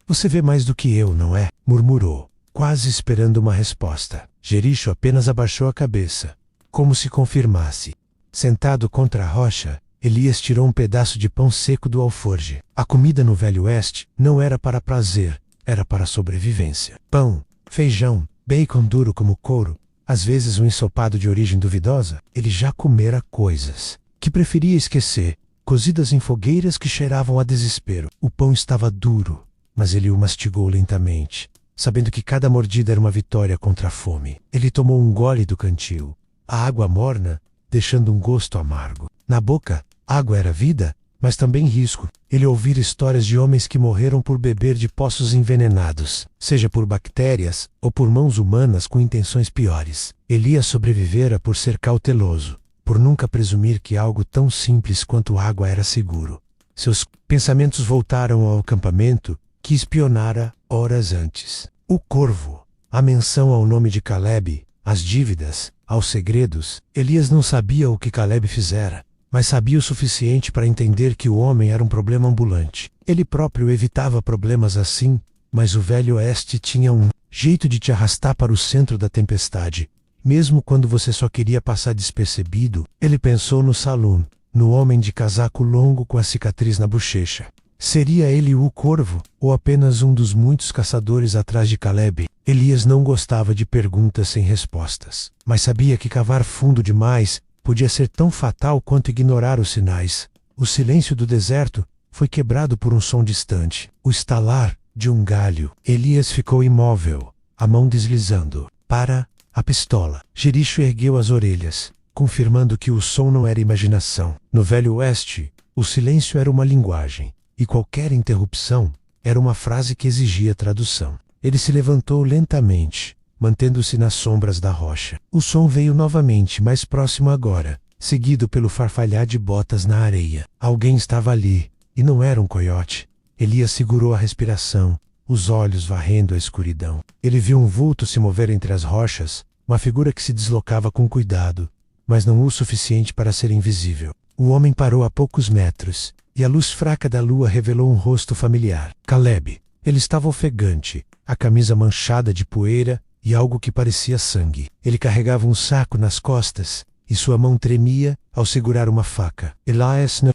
Você vê mais do que eu, não é? Murmurou, quase esperando uma resposta. Jericho apenas abaixou a cabeça, como se confirmasse. Sentado contra a rocha, Elias tirou um pedaço de pão seco do alforje. A comida no Velho Oeste não era para prazer, era para sobrevivência. Pão, feijão, bacon duro como couro, às vezes um ensopado de origem duvidosa. Ele já comera coisas que preferia esquecer, cozidas em fogueiras que cheiravam a desespero. O pão estava duro, mas ele o mastigou lentamente, sabendo que cada mordida era uma vitória contra a fome. Ele tomou um gole do cantil, a água morna, deixando um gosto amargo. Na boca, água era vida, mas também risco. Ele ouvira histórias de homens que morreram por beber de poços envenenados, seja por bactérias ou por mãos humanas com intenções piores. Elias sobrevivera por ser cauteloso, por nunca presumir que algo tão simples quanto água era seguro. Seus pensamentos voltaram ao acampamento que espionara horas antes. O corvo, a menção ao nome de Caleb, as dívidas, aos segredos. Elias não sabia o que Caleb fizera, mas sabia o suficiente para entender que o homem era um problema ambulante. Ele próprio evitava problemas assim, mas o Velho Oeste tinha um jeito de te arrastar para o centro da tempestade, mesmo quando você só queria passar despercebido. Ele pensou no saloon, no homem de casaco longo com a cicatriz na bochecha. Seria ele o corvo, ou apenas um dos muitos caçadores atrás de Caleb? Elias não gostava de perguntas sem respostas, mas sabia que cavar fundo demais podia ser tão fatal quanto ignorar os sinais. O silêncio do deserto foi quebrado por um som distante, o estalar de um galho. Elias ficou imóvel, a mão deslizando para a pistola. Jericho ergueu as orelhas, confirmando que o som não era imaginação. No Velho Oeste, o silêncio era uma linguagem, e qualquer interrupção era uma frase que exigia tradução. Ele se levantou lentamente, mantendo-se nas sombras da rocha. O som veio novamente, mais próximo agora, seguido pelo farfalhar de botas na areia. Alguém estava ali, e não era um coiote. Elias segurou a respiração, os olhos varrendo a escuridão. Ele viu um vulto se mover entre as rochas, uma figura que se deslocava com cuidado, mas não o suficiente para ser invisível. O homem parou a poucos metros, e a luz fraca da lua revelou um rosto familiar. Caleb. Ele estava ofegante, a camisa manchada de poeira e algo que parecia sangue. Ele carregava um saco nas costas, e sua mão tremia ao segurar uma faca. Elias não...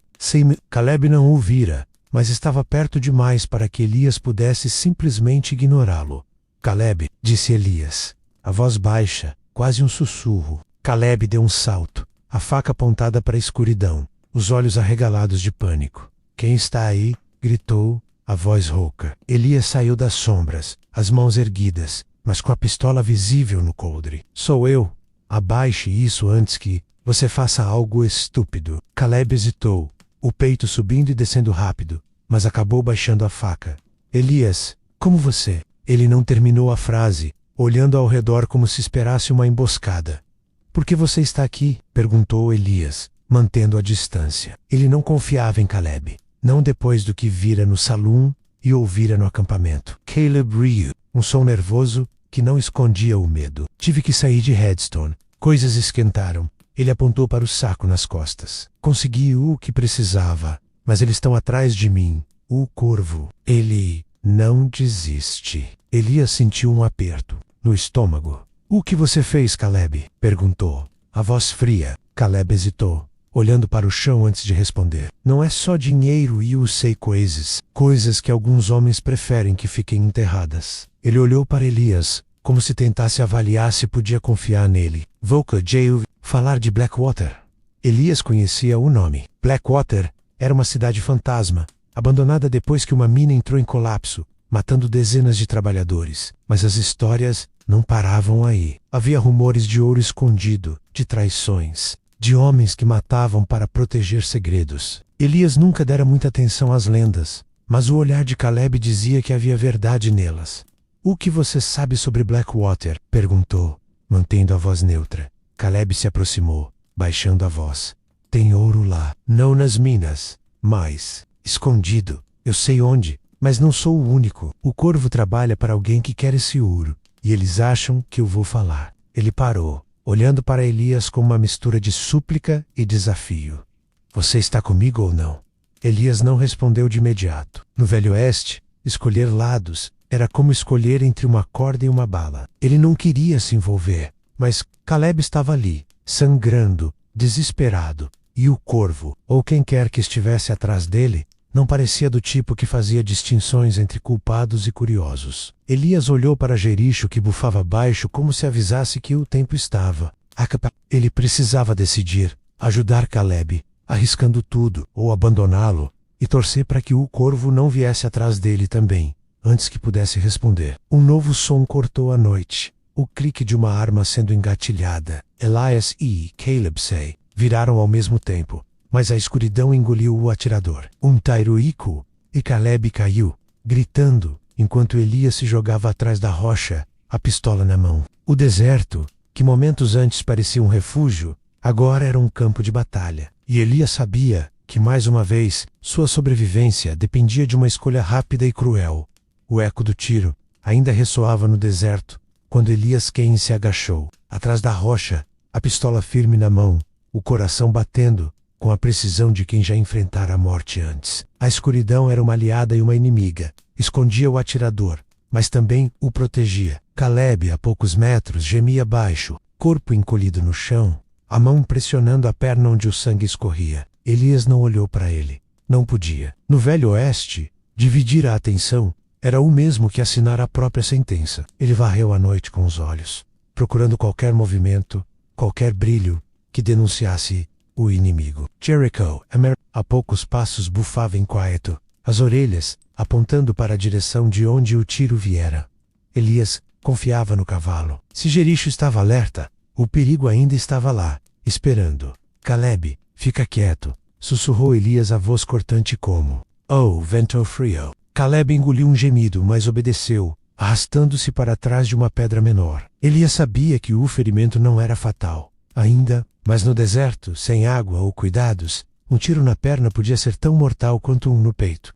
Caleb não o vira, mas estava perto demais para que Elias pudesse simplesmente ignorá-lo. Caleb, disse Elias, a voz baixa, quase um sussurro. Caleb deu um salto, a faca apontada para a escuridão, os olhos arregalados de pânico. Quem está aí? Gritou, a voz rouca. Elias saiu das sombras, as mãos erguidas, mas com a pistola visível no coldre. Sou eu. Abaixe isso antes que você faça algo estúpido. Caleb hesitou, o peito subindo e descendo rápido, mas acabou baixando a faca. Elias, como você? Ele não terminou a frase, olhando ao redor como se esperasse uma emboscada. Por que você está aqui? Perguntou Elias, mantendo a distância. Ele não confiava em Caleb, não depois do que vira no saloon e ouvira no acampamento. Caleb riu, um som nervoso que não escondia o medo. Tive que sair de Redstone. Coisas esquentaram. Ele apontou para o saco nas costas. Consegui o que precisava, mas eles estão atrás de mim. O corvo. Ele não desiste. Elias sentiu um aperto no estômago. O que você fez, Caleb? Perguntou, a voz fria. Caleb hesitou, olhando para o chão antes de responder. Não é só dinheiro e eu sei coisas que alguns homens preferem que fiquem enterradas. Ele olhou para Elias, como se tentasse avaliar se podia confiar nele. Volker J. Falar de Blackwater. Elias conhecia o nome. Blackwater era uma cidade fantasma, abandonada depois que uma mina entrou em colapso, matando dezenas de trabalhadores. Mas as histórias não paravam aí. Havia rumores de ouro escondido, de traições, de homens que matavam para proteger segredos. Elias nunca dera muita atenção às lendas, mas o olhar de Caleb dizia que havia verdade nelas. O que você sabe sobre Blackwater? Perguntou, mantendo a voz neutra. Caleb se aproximou, baixando a voz. Tem ouro lá, não nas minas, mas escondido. Eu sei onde, mas não sou o único. O corvo trabalha para alguém que quer esse ouro, e eles acham que eu vou falar. Ele parou, olhando para Elias com uma mistura de súplica e desafio. Você está comigo ou não? Elias não respondeu de imediato. No Velho Oeste, escolher lados era como escolher entre uma corda e uma bala. Ele não queria se envolver, mas Caleb estava ali, sangrando, desesperado, e o corvo, ou quem quer que estivesse atrás dele, não parecia do tipo que fazia distinções entre culpados e curiosos. Elias olhou para Jericho, que bufava baixo como se avisasse que o tempo estava. Ele precisava decidir, ajudar Caleb, arriscando tudo, ou abandoná-lo, e torcer para que o corvo não viesse atrás dele também, antes que pudesse responder. Um novo som cortou a noite, o clique de uma arma sendo engatilhada. Elias e Caleb viraram ao mesmo tempo, mas a escuridão engoliu o atirador. Um tiro icou, e Caleb caiu, gritando, enquanto Elias se jogava atrás da rocha, a pistola na mão. O deserto, que momentos antes parecia um refúgio, agora era um campo de batalha. E Elias sabia que, mais uma vez, sua sobrevivência dependia de uma escolha rápida e cruel. O eco do tiro ainda ressoava no deserto, quando Elias Cain se agachou, atrás da rocha, a pistola firme na mão, o coração batendo, com a precisão de quem já enfrentara a morte antes. A escuridão era uma aliada e uma inimiga. Escondia o atirador, mas também o protegia. Caleb, a poucos metros, gemia baixo, corpo encolhido no chão, a mão pressionando a perna onde o sangue escorria. Elias não olhou para ele. Não podia. No Velho Oeste, dividir a atenção era o mesmo que assinar a própria sentença. Ele varreu a noite com os olhos, procurando qualquer movimento, qualquer brilho, que denunciasse o inimigo. Jericho, a poucos passos, bufava inquieto, as orelhas apontando para a direção de onde o tiro viera. Elias confiava no cavalo. Se Jericho estava alerta, o perigo ainda estava lá, esperando. Caleb, fica quieto, sussurrou Elias, a voz cortante como: Oh, vento frio. Caleb engoliu um gemido, mas obedeceu, arrastando-se para trás de uma pedra menor. Elias sabia que o ferimento não era fatal ainda, mas no deserto, sem água ou cuidados, um tiro na perna podia ser tão mortal quanto um no peito.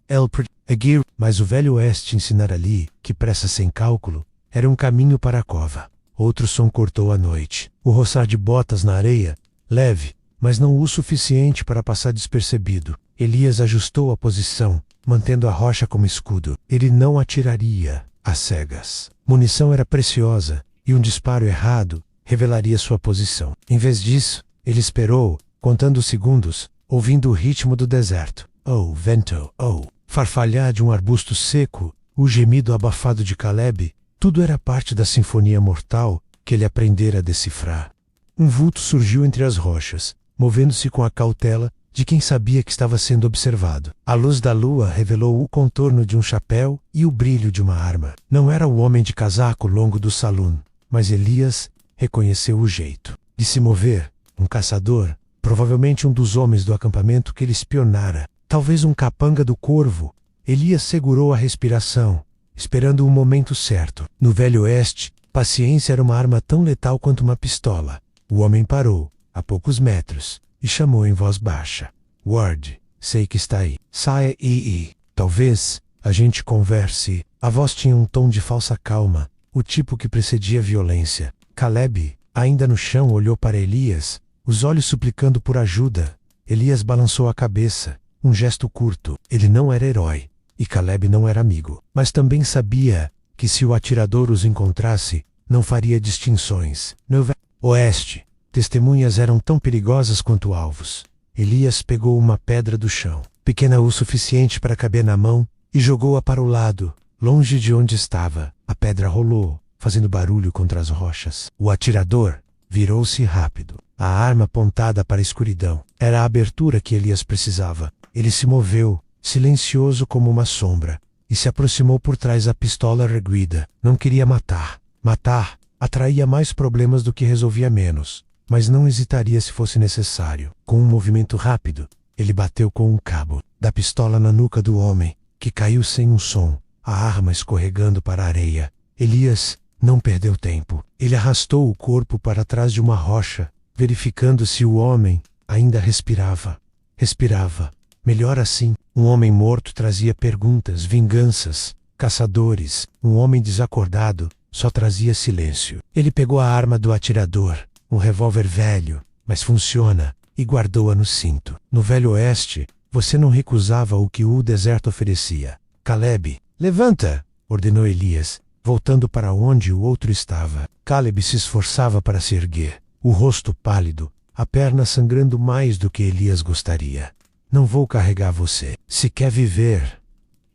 Mas o Velho Oeste ensinara ali que pressa sem cálculo era um caminho para a cova. Outro som cortou a noite. O roçar de botas na areia, leve, mas não o suficiente para passar despercebido. Elias ajustou a posição, mantendo a rocha como escudo. Ele não atiraria às cegas. Munição era preciosa, e um disparo errado revelaria sua posição. Em vez disso, ele esperou, contando os segundos, ouvindo o ritmo do deserto. Oh, vento, oh. Farfalhar de um arbusto seco, o gemido abafado de Caleb, tudo era parte da sinfonia mortal que ele aprendera a decifrar. Um vulto surgiu entre as rochas, movendo-se com a cautela de quem sabia que estava sendo observado. A luz da lua revelou o contorno de um chapéu e o brilho de uma arma. Não era o homem de casaco longo do saloon, mas Elias reconheceu o jeito de se mover. Um caçador, provavelmente um dos homens do acampamento que ele espionara, talvez um capanga do corvo. Elias segurou a respiração, esperando o momento certo. No Velho Oeste, paciência era uma arma tão letal quanto uma pistola. O homem parou, a poucos metros, e chamou em voz baixa: Ward, sei que está aí. Saia e talvez a gente converse. A voz tinha um tom de falsa calma, o tipo que precedia violência. Caleb, ainda no chão, olhou para Elias, os olhos suplicando por ajuda. Elias balançou a cabeça, um gesto curto. Ele não era herói, e Caleb não era amigo. Mas também sabia que se o atirador os encontrasse, não faria distinções. No Oeste, testemunhas eram tão perigosas quanto alvos. Elias pegou uma pedra do chão, pequena o suficiente para caber na mão, e jogou-a para o lado, longe de onde estava. A pedra rolou, fazendo barulho contra as rochas. O atirador virou-se rápido, a arma apontada para a escuridão. Era a abertura que Elias precisava. Ele se moveu, silencioso como uma sombra, e se aproximou por trás da pistola erguida. Não queria matar. Matar atraía mais problemas do que resolvia menos, mas não hesitaria se fosse necessário. Com um movimento rápido, ele bateu com um cabo da pistola na nuca do homem, que caiu sem um som, a arma escorregando para a areia. Elias não perdeu tempo. Ele arrastou o corpo para trás de uma rocha, verificando se o homem ainda respirava. Respirava. Melhor assim. Um homem morto trazia perguntas, vinganças, caçadores. Um homem desacordado só trazia silêncio. Ele pegou a arma do atirador, um revólver velho, mas funciona, e guardou-a no cinto. No Velho Oeste, você não recusava o que o deserto oferecia. Caleb, levanta! Ordenou Elias, voltando para onde o outro estava. Caleb se esforçava para se erguer, o rosto pálido, a perna sangrando mais do que Elias gostaria. Não vou carregar você. Se quer viver,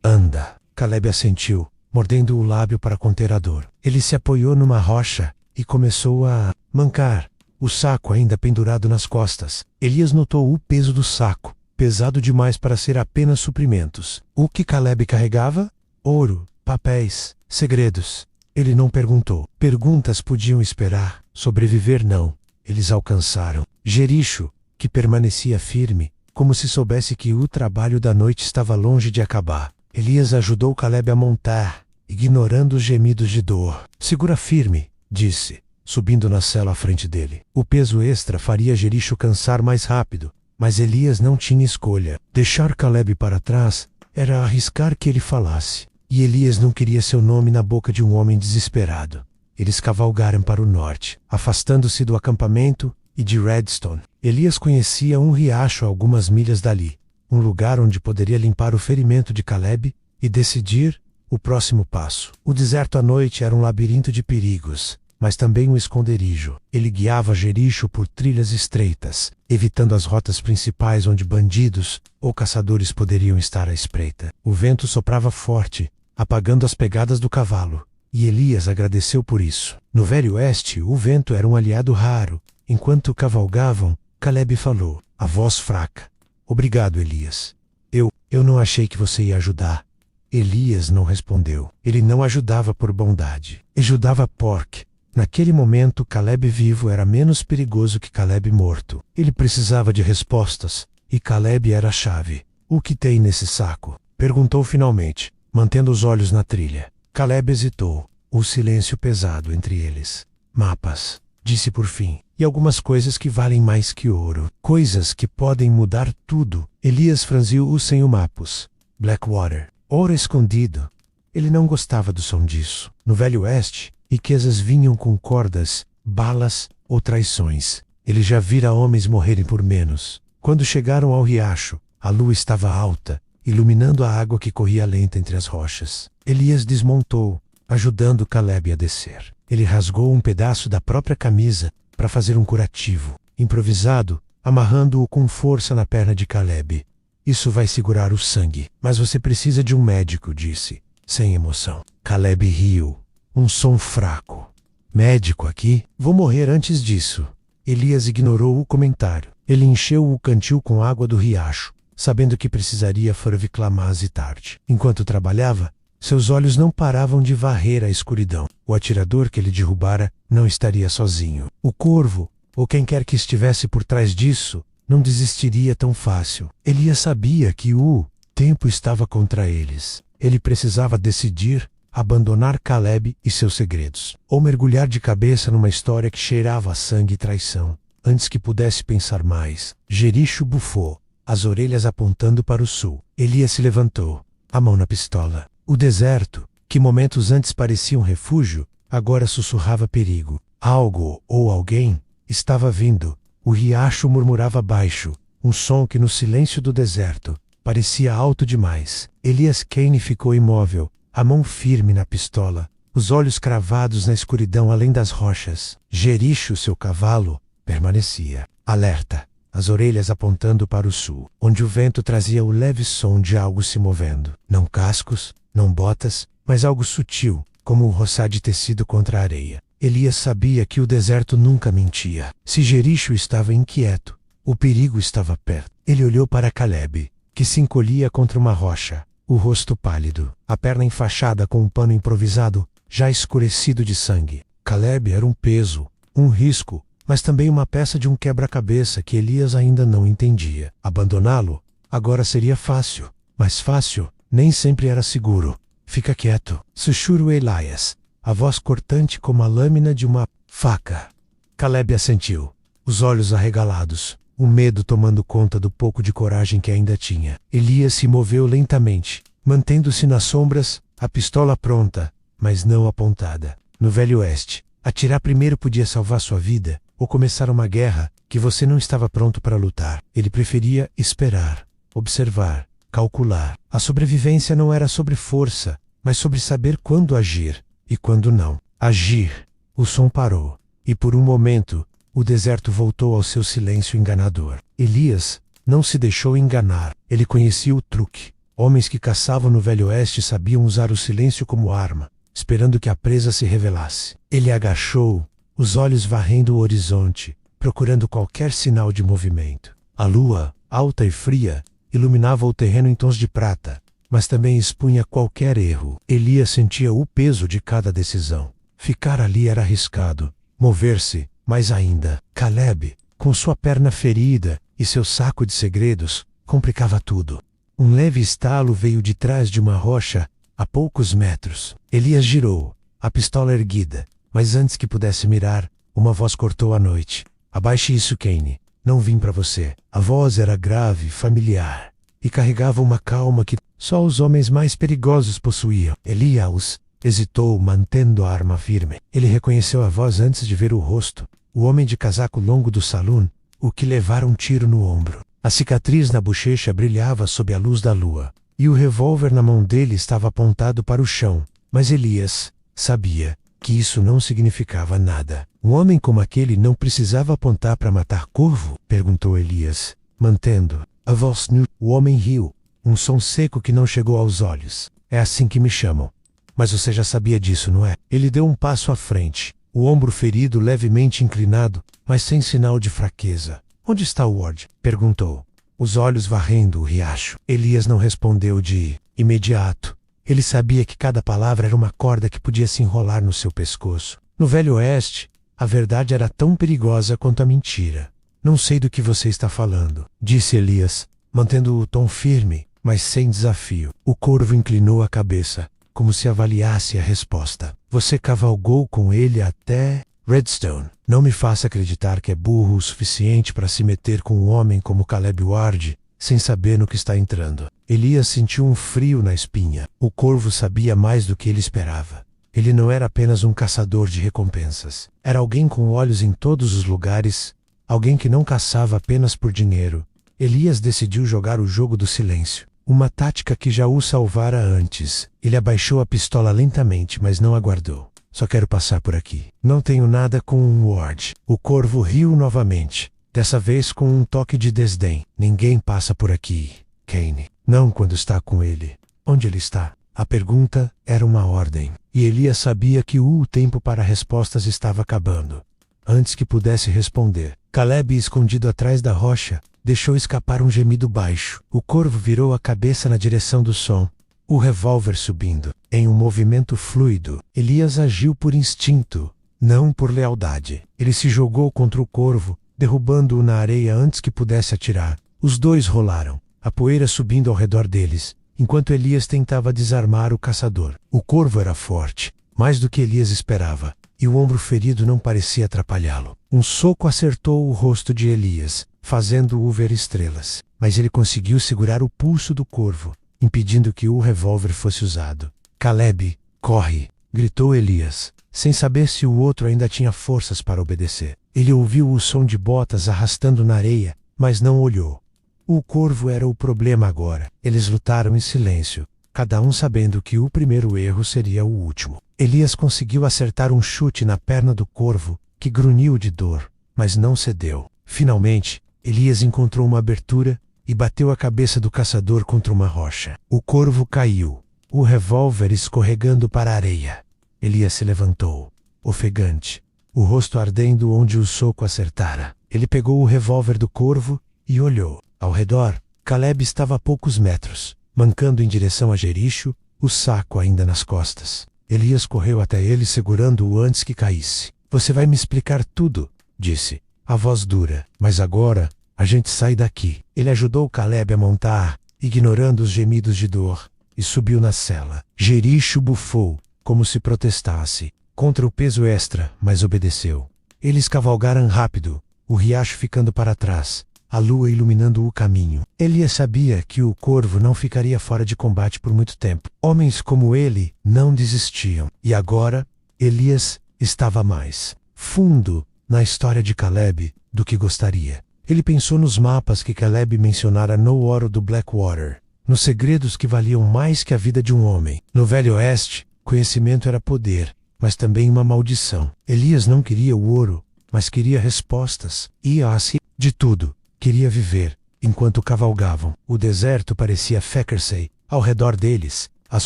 anda. Caleb assentiu, mordendo o lábio para conter a dor. Ele se apoiou numa rocha e começou a mancar, o saco ainda pendurado nas costas. Elias notou o peso do saco, pesado demais para ser apenas suprimentos. O que Caleb carregava? Ouro, papéis, segredos. Ele não perguntou. Perguntas podiam esperar. Sobreviver não. Eles alcançaram Jericho, que permanecia firme, como se soubesse que o trabalho da noite estava longe de acabar. Elias ajudou Caleb a montar, ignorando os gemidos de dor. Segura firme, disse, subindo na sela à frente dele. O peso extra faria Jericho cansar mais rápido, mas Elias não tinha escolha. Deixar Caleb para trás era arriscar que ele falasse, e Elias não queria seu nome na boca de um homem desesperado. Eles cavalgaram para o norte, afastando-se do acampamento e de Redstone. Elias conhecia um riacho a algumas milhas dali, um lugar onde poderia limpar o ferimento de Caleb e decidir o próximo passo. O deserto à noite era um labirinto de perigos, mas também um esconderijo. Ele guiava Jericho por trilhas estreitas, evitando as rotas principais onde bandidos ou caçadores poderiam estar à espreita. O vento soprava forte, apagando as pegadas do cavalo, e Elias agradeceu por isso. No Velho Oeste, o vento era um aliado raro. Enquanto cavalgavam, Caleb falou, a voz fraca. Obrigado, Elias. Eu não achei que você ia ajudar. Elias não respondeu. Ele não ajudava por bondade. Ajudava porque, naquele momento, Caleb vivo era menos perigoso que Caleb morto. Ele precisava de respostas, e Caleb era a chave. O que tem nesse saco? Perguntou finalmente, mantendo os olhos na trilha. Caleb hesitou, o silêncio pesado entre eles. Mapas, disse por fim, e algumas coisas que valem mais que ouro. Coisas que podem mudar tudo. Elias franziu os senho-mapos. Blackwater. Ouro escondido. Ele não gostava do som disso. No Velho Oeste, riquezas vinham com cordas, balas ou traições. Ele já vira homens morrerem por menos. Quando chegaram ao riacho, a lua estava alta, iluminando a água que corria lenta entre as rochas. Elias desmontou, ajudando Caleb a descer. Ele rasgou um pedaço da própria camisa para fazer um curativo, improvisado, amarrando-o com força na perna de Caleb. Isso vai segurar o sangue, mas você precisa de um médico, disse, sem emoção. Caleb riu, um som fraco. Médico aqui? Vou morrer antes disso. Elias ignorou o comentário. Ele encheu o cantil com água do riacho, sabendo que precisaria ferver mais tarde. Enquanto trabalhava, seus olhos não paravam de varrer a escuridão. O atirador que ele derrubara não estaria sozinho. O corvo, ou quem quer que estivesse por trás disso, não desistiria tão fácil. Elias sabia que o tempo estava contra eles. Ele precisava decidir abandonar Caleb e seus segredos, ou mergulhar de cabeça numa história que cheirava a sangue e traição. Antes que pudesse pensar mais, Jericho bufou, as orelhas apontando para o sul. Elias se levantou, a mão na pistola. O deserto, que momentos antes parecia um refúgio, agora sussurrava perigo. Algo, ou alguém, estava vindo. O riacho murmurava baixo, um som que no silêncio do deserto parecia alto demais. Elias Kane ficou imóvel, a mão firme na pistola, os olhos cravados na escuridão além das rochas. Jericho, seu cavalo, permanecia, alerta, as orelhas apontando para o sul, onde o vento trazia o leve som de algo se movendo. Não cascos, não botas, mas algo sutil, como o roçar de tecido contra a areia. Elias sabia que o deserto nunca mentia. Se Jericho estava inquieto, o perigo estava perto. Ele olhou para Caleb, que se encolhia contra uma rocha, o rosto pálido, a perna enfaixada com um pano improvisado, já escurecido de sangue. Caleb era um peso, um risco, mas também uma peça de um quebra-cabeça que Elias ainda não entendia. Abandoná-lo agora seria fácil, mas fácil nem sempre era seguro. Fica quieto, sussurrou Elias, a voz cortante como a lâmina de uma faca. Caleb assentiu, os olhos arregalados, o medo tomando conta do pouco de coragem que ainda tinha. Elias se moveu lentamente, mantendo-se nas sombras, a pistola pronta, mas não apontada. No Velho Oeste, atirar primeiro podia salvar sua vida, ou começar uma guerra que você não estava pronto para lutar. Ele preferia esperar, observar, calcular. A sobrevivência não era sobre força, mas sobre saber quando agir e quando não. Agir. O som parou, e por um momento, o deserto voltou ao seu silêncio enganador. Elias não se deixou enganar. Ele conhecia o truque. Homens que caçavam no Velho Oeste sabiam usar o silêncio como arma, esperando que a presa se revelasse. Ele agachou, os olhos varrendo o horizonte, procurando qualquer sinal de movimento. A lua, alta e fria, iluminava o terreno em tons de prata, mas também expunha qualquer erro. Elias sentia o peso de cada decisão. Ficar ali era arriscado. Mover-se, mais ainda. Caleb, com sua perna ferida e seu saco de segredos, complicava tudo. Um leve estalo veio de trás de uma rocha, a poucos metros. Elias girou, a pistola erguida, mas antes que pudesse mirar, uma voz cortou a noite. Abaixe isso, Kane. Não vim para você. A voz era grave, familiar, e carregava uma calma que só os homens mais perigosos possuíam. Elias hesitou, mantendo a arma firme. Ele reconheceu a voz antes de ver o rosto. O homem de casaco longo do saloon, o que levara um tiro no ombro. A cicatriz na bochecha brilhava sob a luz da lua, e o revólver na mão dele estava apontado para o chão. Mas Elias sabia que isso não significava nada. Um homem como aquele não precisava apontar para matar corvo? Perguntou Elias, mantendo a voz nu. O homem riu, um som seco que não chegou aos olhos. É assim que me chamam. Mas você já sabia disso, não é? Ele deu um passo à frente, o ombro ferido levemente inclinado, mas sem sinal de fraqueza. Onde está Ward? Perguntou, os olhos varrendo o riacho. Elias não respondeu de imediato. Ele sabia que cada palavra era uma corda que podia se enrolar no seu pescoço. No Velho Oeste, a verdade era tão perigosa quanto a mentira. Não sei do que você está falando, disse Elias, mantendo o tom firme, mas sem desafio. O corvo inclinou a cabeça, como se avaliasse a resposta. Você cavalgou com ele até Redstone. Não me faça acreditar que é burro o suficiente para se meter com um homem como Caleb Ward, sem saber no que está entrando. Elias sentiu um frio na espinha. O corvo sabia mais do que ele esperava. Ele não era apenas um caçador de recompensas. Era alguém com olhos em todos os lugares, alguém que não caçava apenas por dinheiro. Elias decidiu jogar o jogo do silêncio. Uma tática que já o salvara antes. Ele abaixou a pistola lentamente, mas não aguardou. Só quero passar por aqui. Não tenho nada com um Ward. O corvo riu novamente, dessa vez com um toque de desdém. Ninguém passa por aqui, Kane. Não quando está com ele. Onde ele está? A pergunta era uma ordem, e Elias sabia que o tempo para respostas estava acabando. Antes que pudesse responder, Caleb, escondido atrás da rocha, deixou escapar um gemido baixo. O corvo virou a cabeça na direção do som, o revólver subindo. Em um movimento fluido, Elias agiu por instinto, não por lealdade. Ele se jogou contra o corvo, derrubando-o na areia antes que pudesse atirar. Os dois rolaram, a poeira subindo ao redor deles, enquanto Elias tentava desarmar o caçador. O corvo era forte, mais do que Elias esperava, e o ombro ferido não parecia atrapalhá-lo. Um soco acertou o rosto de Elias, fazendo-o ver estrelas. Mas ele conseguiu segurar o pulso do corvo, impedindo que o revólver fosse usado. Caleb, corre! Gritou Elias, sem saber se o outro ainda tinha forças para obedecer. Ele ouviu o som de botas arrastando na areia, mas não olhou. O corvo era o problema agora. Eles lutaram em silêncio, cada um sabendo que o primeiro erro seria o último. Elias conseguiu acertar um chute na perna do corvo, que grunhiu de dor, mas não cedeu. Finalmente, Elias encontrou uma abertura e bateu a cabeça do caçador contra uma rocha. O corvo caiu, o revólver escorregando para a areia. Elias se levantou, ofegante, o rosto ardendo onde o soco acertara. Ele pegou o revólver do corvo e olhou. Ao redor, Caleb estava a poucos metros, mancando em direção a Jericho, o saco ainda nas costas. Elias correu até ele segurando-o antes que caísse. Você vai me explicar tudo, disse, a voz dura. Mas agora, a gente sai daqui. Ele ajudou Caleb a montar, ignorando os gemidos de dor, e subiu na cela. Jericho bufou, como se protestasse, contra o peso extra, mas obedeceu. Eles cavalgaram rápido, o riacho ficando para trás, a lua iluminando o caminho. Elias sabia que o corvo não ficaria fora de combate por muito tempo. Homens como ele não desistiam. E agora, Elias estava mais fundo na história de Caleb, do que gostaria. Ele pensou nos mapas que Caleb mencionara no Oro do Blackwater, nos segredos que valiam mais que a vida de um homem. No Velho Oeste, conhecimento era poder, mas também uma maldição. Elias não queria o ouro, mas queria respostas. E assim, de tudo, queria viver. Enquanto cavalgavam, o deserto parecia Feckersey. Ao redor deles, as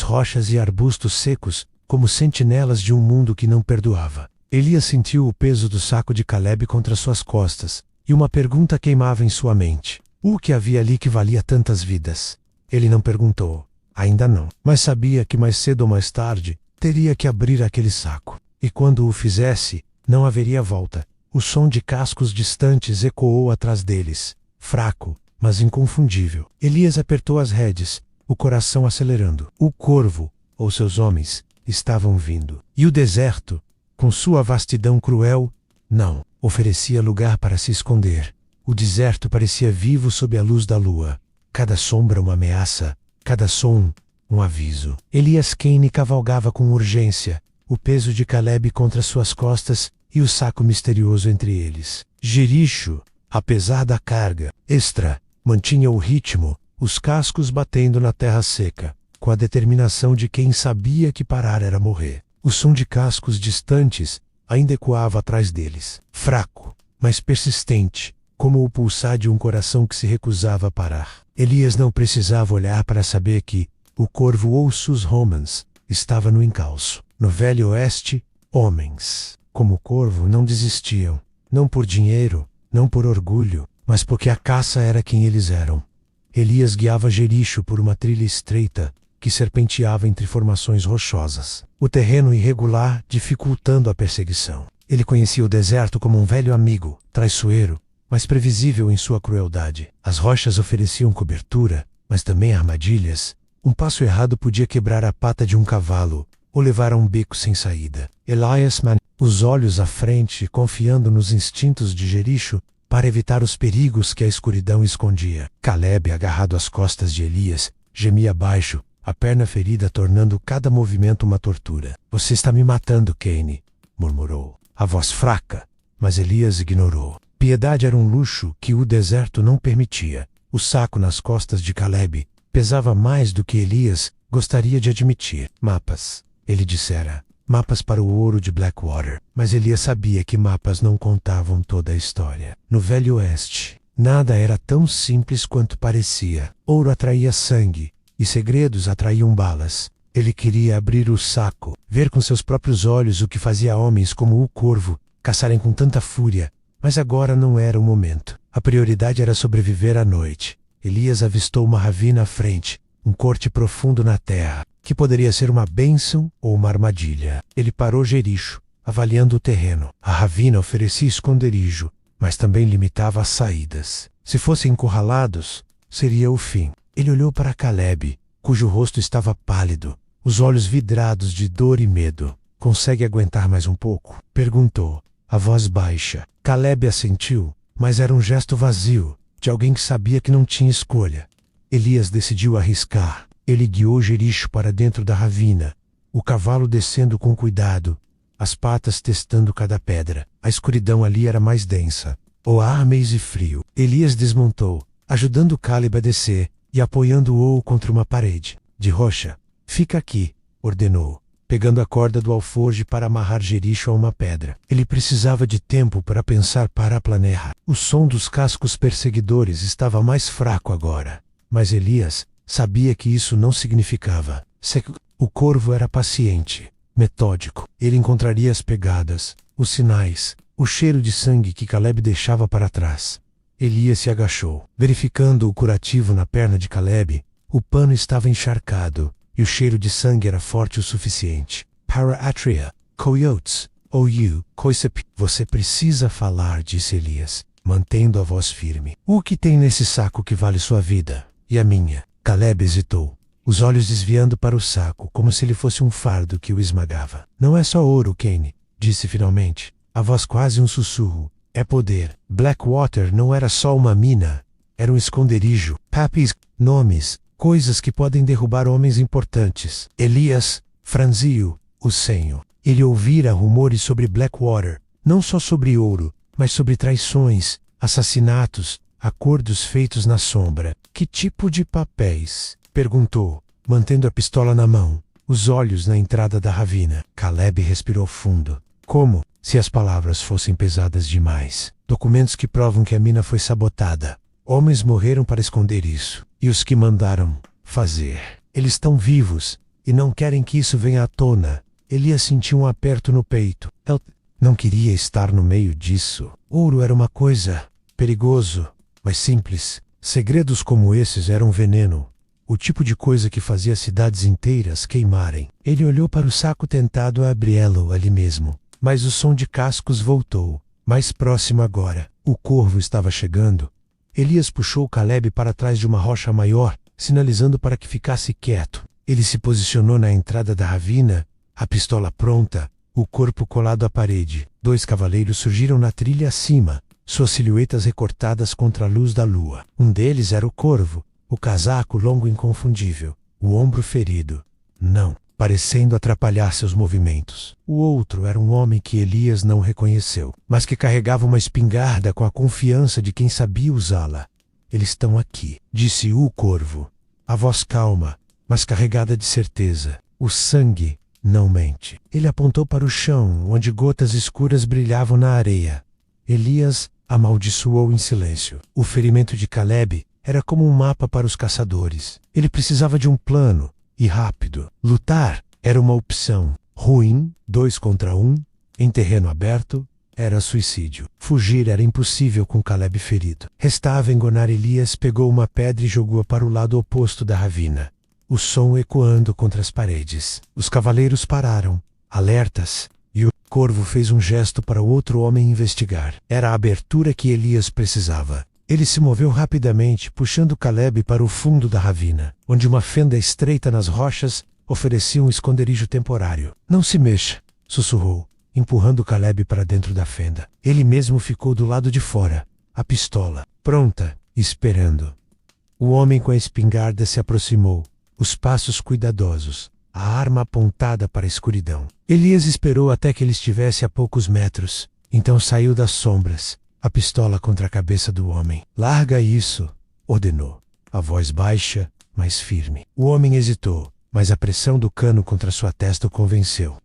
rochas e arbustos secos, como sentinelas de um mundo que não perdoava. Elias sentiu o peso do saco de Caleb contra suas costas, e uma pergunta queimava em sua mente. O que havia ali que valia tantas vidas? Ele não perguntou. Ainda não. Mas sabia que mais cedo ou mais tarde, teria que abrir aquele saco. E quando o fizesse, não haveria volta. O som de cascos distantes ecoou atrás deles, fraco, mas inconfundível. Elias apertou as rédeas, o coração acelerando. O corvo, ou seus homens, estavam vindo. E o deserto, com sua vastidão cruel, não oferecia lugar para se esconder. O deserto parecia vivo sob a luz da lua. Cada sombra uma ameaça, cada som um aviso. Elias Kane cavalgava com urgência, o peso de Caleb contra suas costas e o saco misterioso entre eles. Jericho, apesar da carga extra, mantinha o ritmo, os cascos batendo na terra seca, com a determinação de quem sabia que parar era morrer. O som de cascos distantes ainda ecoava atrás deles, fraco, mas persistente, como o pulsar de um coração que se recusava a parar. Elias não precisava olhar para saber que o corvo ou Sus Romans estava no encalço. No Velho Oeste, homens, como o corvo, não desistiam, não por dinheiro, não por orgulho, mas porque a caça era quem eles eram. Elias guiava Jericho por uma trilha estreita que serpenteava entre formações rochosas, o terreno irregular dificultando a perseguição. Ele conhecia o deserto como um velho amigo, traiçoeiro, mas previsível em sua crueldade. As rochas ofereciam cobertura, mas também armadilhas. Um passo errado podia quebrar a pata de um cavalo ou levar a um beco sem saída. Elias os olhos à frente, confiando nos instintos de Jericho para evitar os perigos que a escuridão escondia. Caleb, agarrado às costas de Elias, gemia baixo, a perna ferida tornando cada movimento uma tortura. Você está me matando, Kane, murmurou. A voz fraca, mas Elias ignorou. Piedade era um luxo que o deserto não permitia. O saco nas costas de Caleb pesava mais do que Elias gostaria de admitir. Mapas, ele dissera. Mapas para o ouro de Blackwater. Mas Elias sabia que mapas não contavam toda a história. No Velho Oeste, nada era tão simples quanto parecia. Ouro atraía sangue, e segredos atraíam balas. Ele queria abrir o saco, ver com seus próprios olhos o que fazia homens como o corvo caçarem com tanta fúria. Mas agora não era o momento. A prioridade era sobreviver à noite. Elias avistou uma ravina à frente, um corte profundo na terra, que poderia ser uma bênção ou uma armadilha. Ele parou Jericho, avaliando o terreno. A ravina oferecia esconderijo, mas também limitava as saídas. Se fossem encurralados, seria o fim. Ele olhou para Caleb, cujo rosto estava pálido, os olhos vidrados de dor e medo. Consegue aguentar mais um pouco? Perguntou, a voz baixa. Caleb assentiu, mas era um gesto vazio, de alguém que sabia que não tinha escolha. Elias decidiu arriscar. Ele guiou Jericho para dentro da ravina, o cavalo descendo com cuidado, as patas testando cada pedra. A escuridão ali era mais densa, o ar mês e frio. Elias desmontou, ajudando Caleb a descer e apoiando-o contra uma parede de rocha. Fica aqui, ordenou, pegando a corda do alforje para amarrar Jericho a uma pedra. Ele precisava de tempo para pensar, para planejar. O som dos cascos perseguidores estava mais fraco agora, mas Elias sabia que isso não significava. O corvo era paciente, metódico. Ele encontraria as pegadas, os sinais, o cheiro de sangue que Caleb deixava para trás. Elias se agachou, verificando o curativo na perna de Caleb. O pano estava encharcado, e o cheiro de sangue era forte o suficiente. Para Atria, Coyotes, OU, Coisep. Você precisa falar, disse Elias, mantendo a voz firme. O que tem nesse saco que vale sua vida? E a minha? Caleb hesitou, os olhos desviando para o saco, como se ele fosse um fardo que o esmagava. Não é só ouro, Kane, disse finalmente, a voz quase um sussurro. É poder. Blackwater não era só uma mina, era um esconderijo. Papis, nomes, coisas que podem derrubar homens importantes. Elias franziu o senho. Ele ouvira rumores sobre Blackwater, não só sobre ouro, mas sobre traições, assassinatos, acordos feitos na sombra. Que tipo de papéis? Perguntou, mantendo a pistola na mão, os olhos na entrada da ravina. Caleb respirou fundo. Como se as palavras fossem pesadas demais. Documentos que provam que a mina foi sabotada. Homens morreram para esconder isso. E os que mandaram fazer. Eles estão vivos e não querem que isso venha à tona. Elias sentiu um aperto no peito. Ele não queria estar no meio disso. Ouro era uma coisa perigoso, mas simples. Segredos como esses eram veneno. O tipo de coisa que fazia cidades inteiras queimarem. Ele olhou para o saco tentado a abriê-lo ali mesmo. Mas o som de cascos voltou. Mais próximo agora. O corvo estava chegando. Elias puxou Caleb para trás de uma rocha maior, sinalizando para que ficasse quieto. Ele se posicionou na entrada da ravina, a pistola pronta, o corpo colado à parede. 2 cavaleiros surgiram na trilha acima, suas silhuetas recortadas contra a luz da lua. Um deles era o corvo, o casaco longo e inconfundível, o ombro ferido. Não, parecendo atrapalhar seus movimentos. O outro era um homem que Elias não reconheceu, mas que carregava uma espingarda com a confiança de quem sabia usá-la. Eles estão aqui, disse o corvo. A voz calma, mas carregada de certeza. O sangue não mente. Ele apontou para o chão, onde gotas escuras brilhavam na areia. Elias amaldiçoou em silêncio. O ferimento de Caleb era como um mapa para os caçadores. Ele precisava de um plano, e rápido. Lutar era uma opção. Ruim, 2 contra 1, em terreno aberto, era suicídio. Fugir era impossível com Caleb ferido. Restava engonar. Elias pegou uma pedra e jogou-a para o lado oposto da ravina. O som ecoando contra as paredes. Os cavaleiros pararam, alertas, e o corvo fez um gesto para o outro homem investigar. Era a abertura que Elias precisava. Ele se moveu rapidamente, puxando Caleb para o fundo da ravina, onde uma fenda estreita nas rochas oferecia um esconderijo temporário. Não se mexa, sussurrou, empurrando Caleb para dentro da fenda. Ele mesmo ficou do lado de fora, a pistola, pronta, esperando. O homem com a espingarda se aproximou, os passos cuidadosos, a arma apontada para a escuridão. Elias esperou até que ele estivesse a poucos metros, então saiu das sombras, a pistola contra a cabeça do homem. Larga isso, ordenou, a voz baixa, mas firme. O homem hesitou, mas a pressão do cano contra sua testa o convenceu.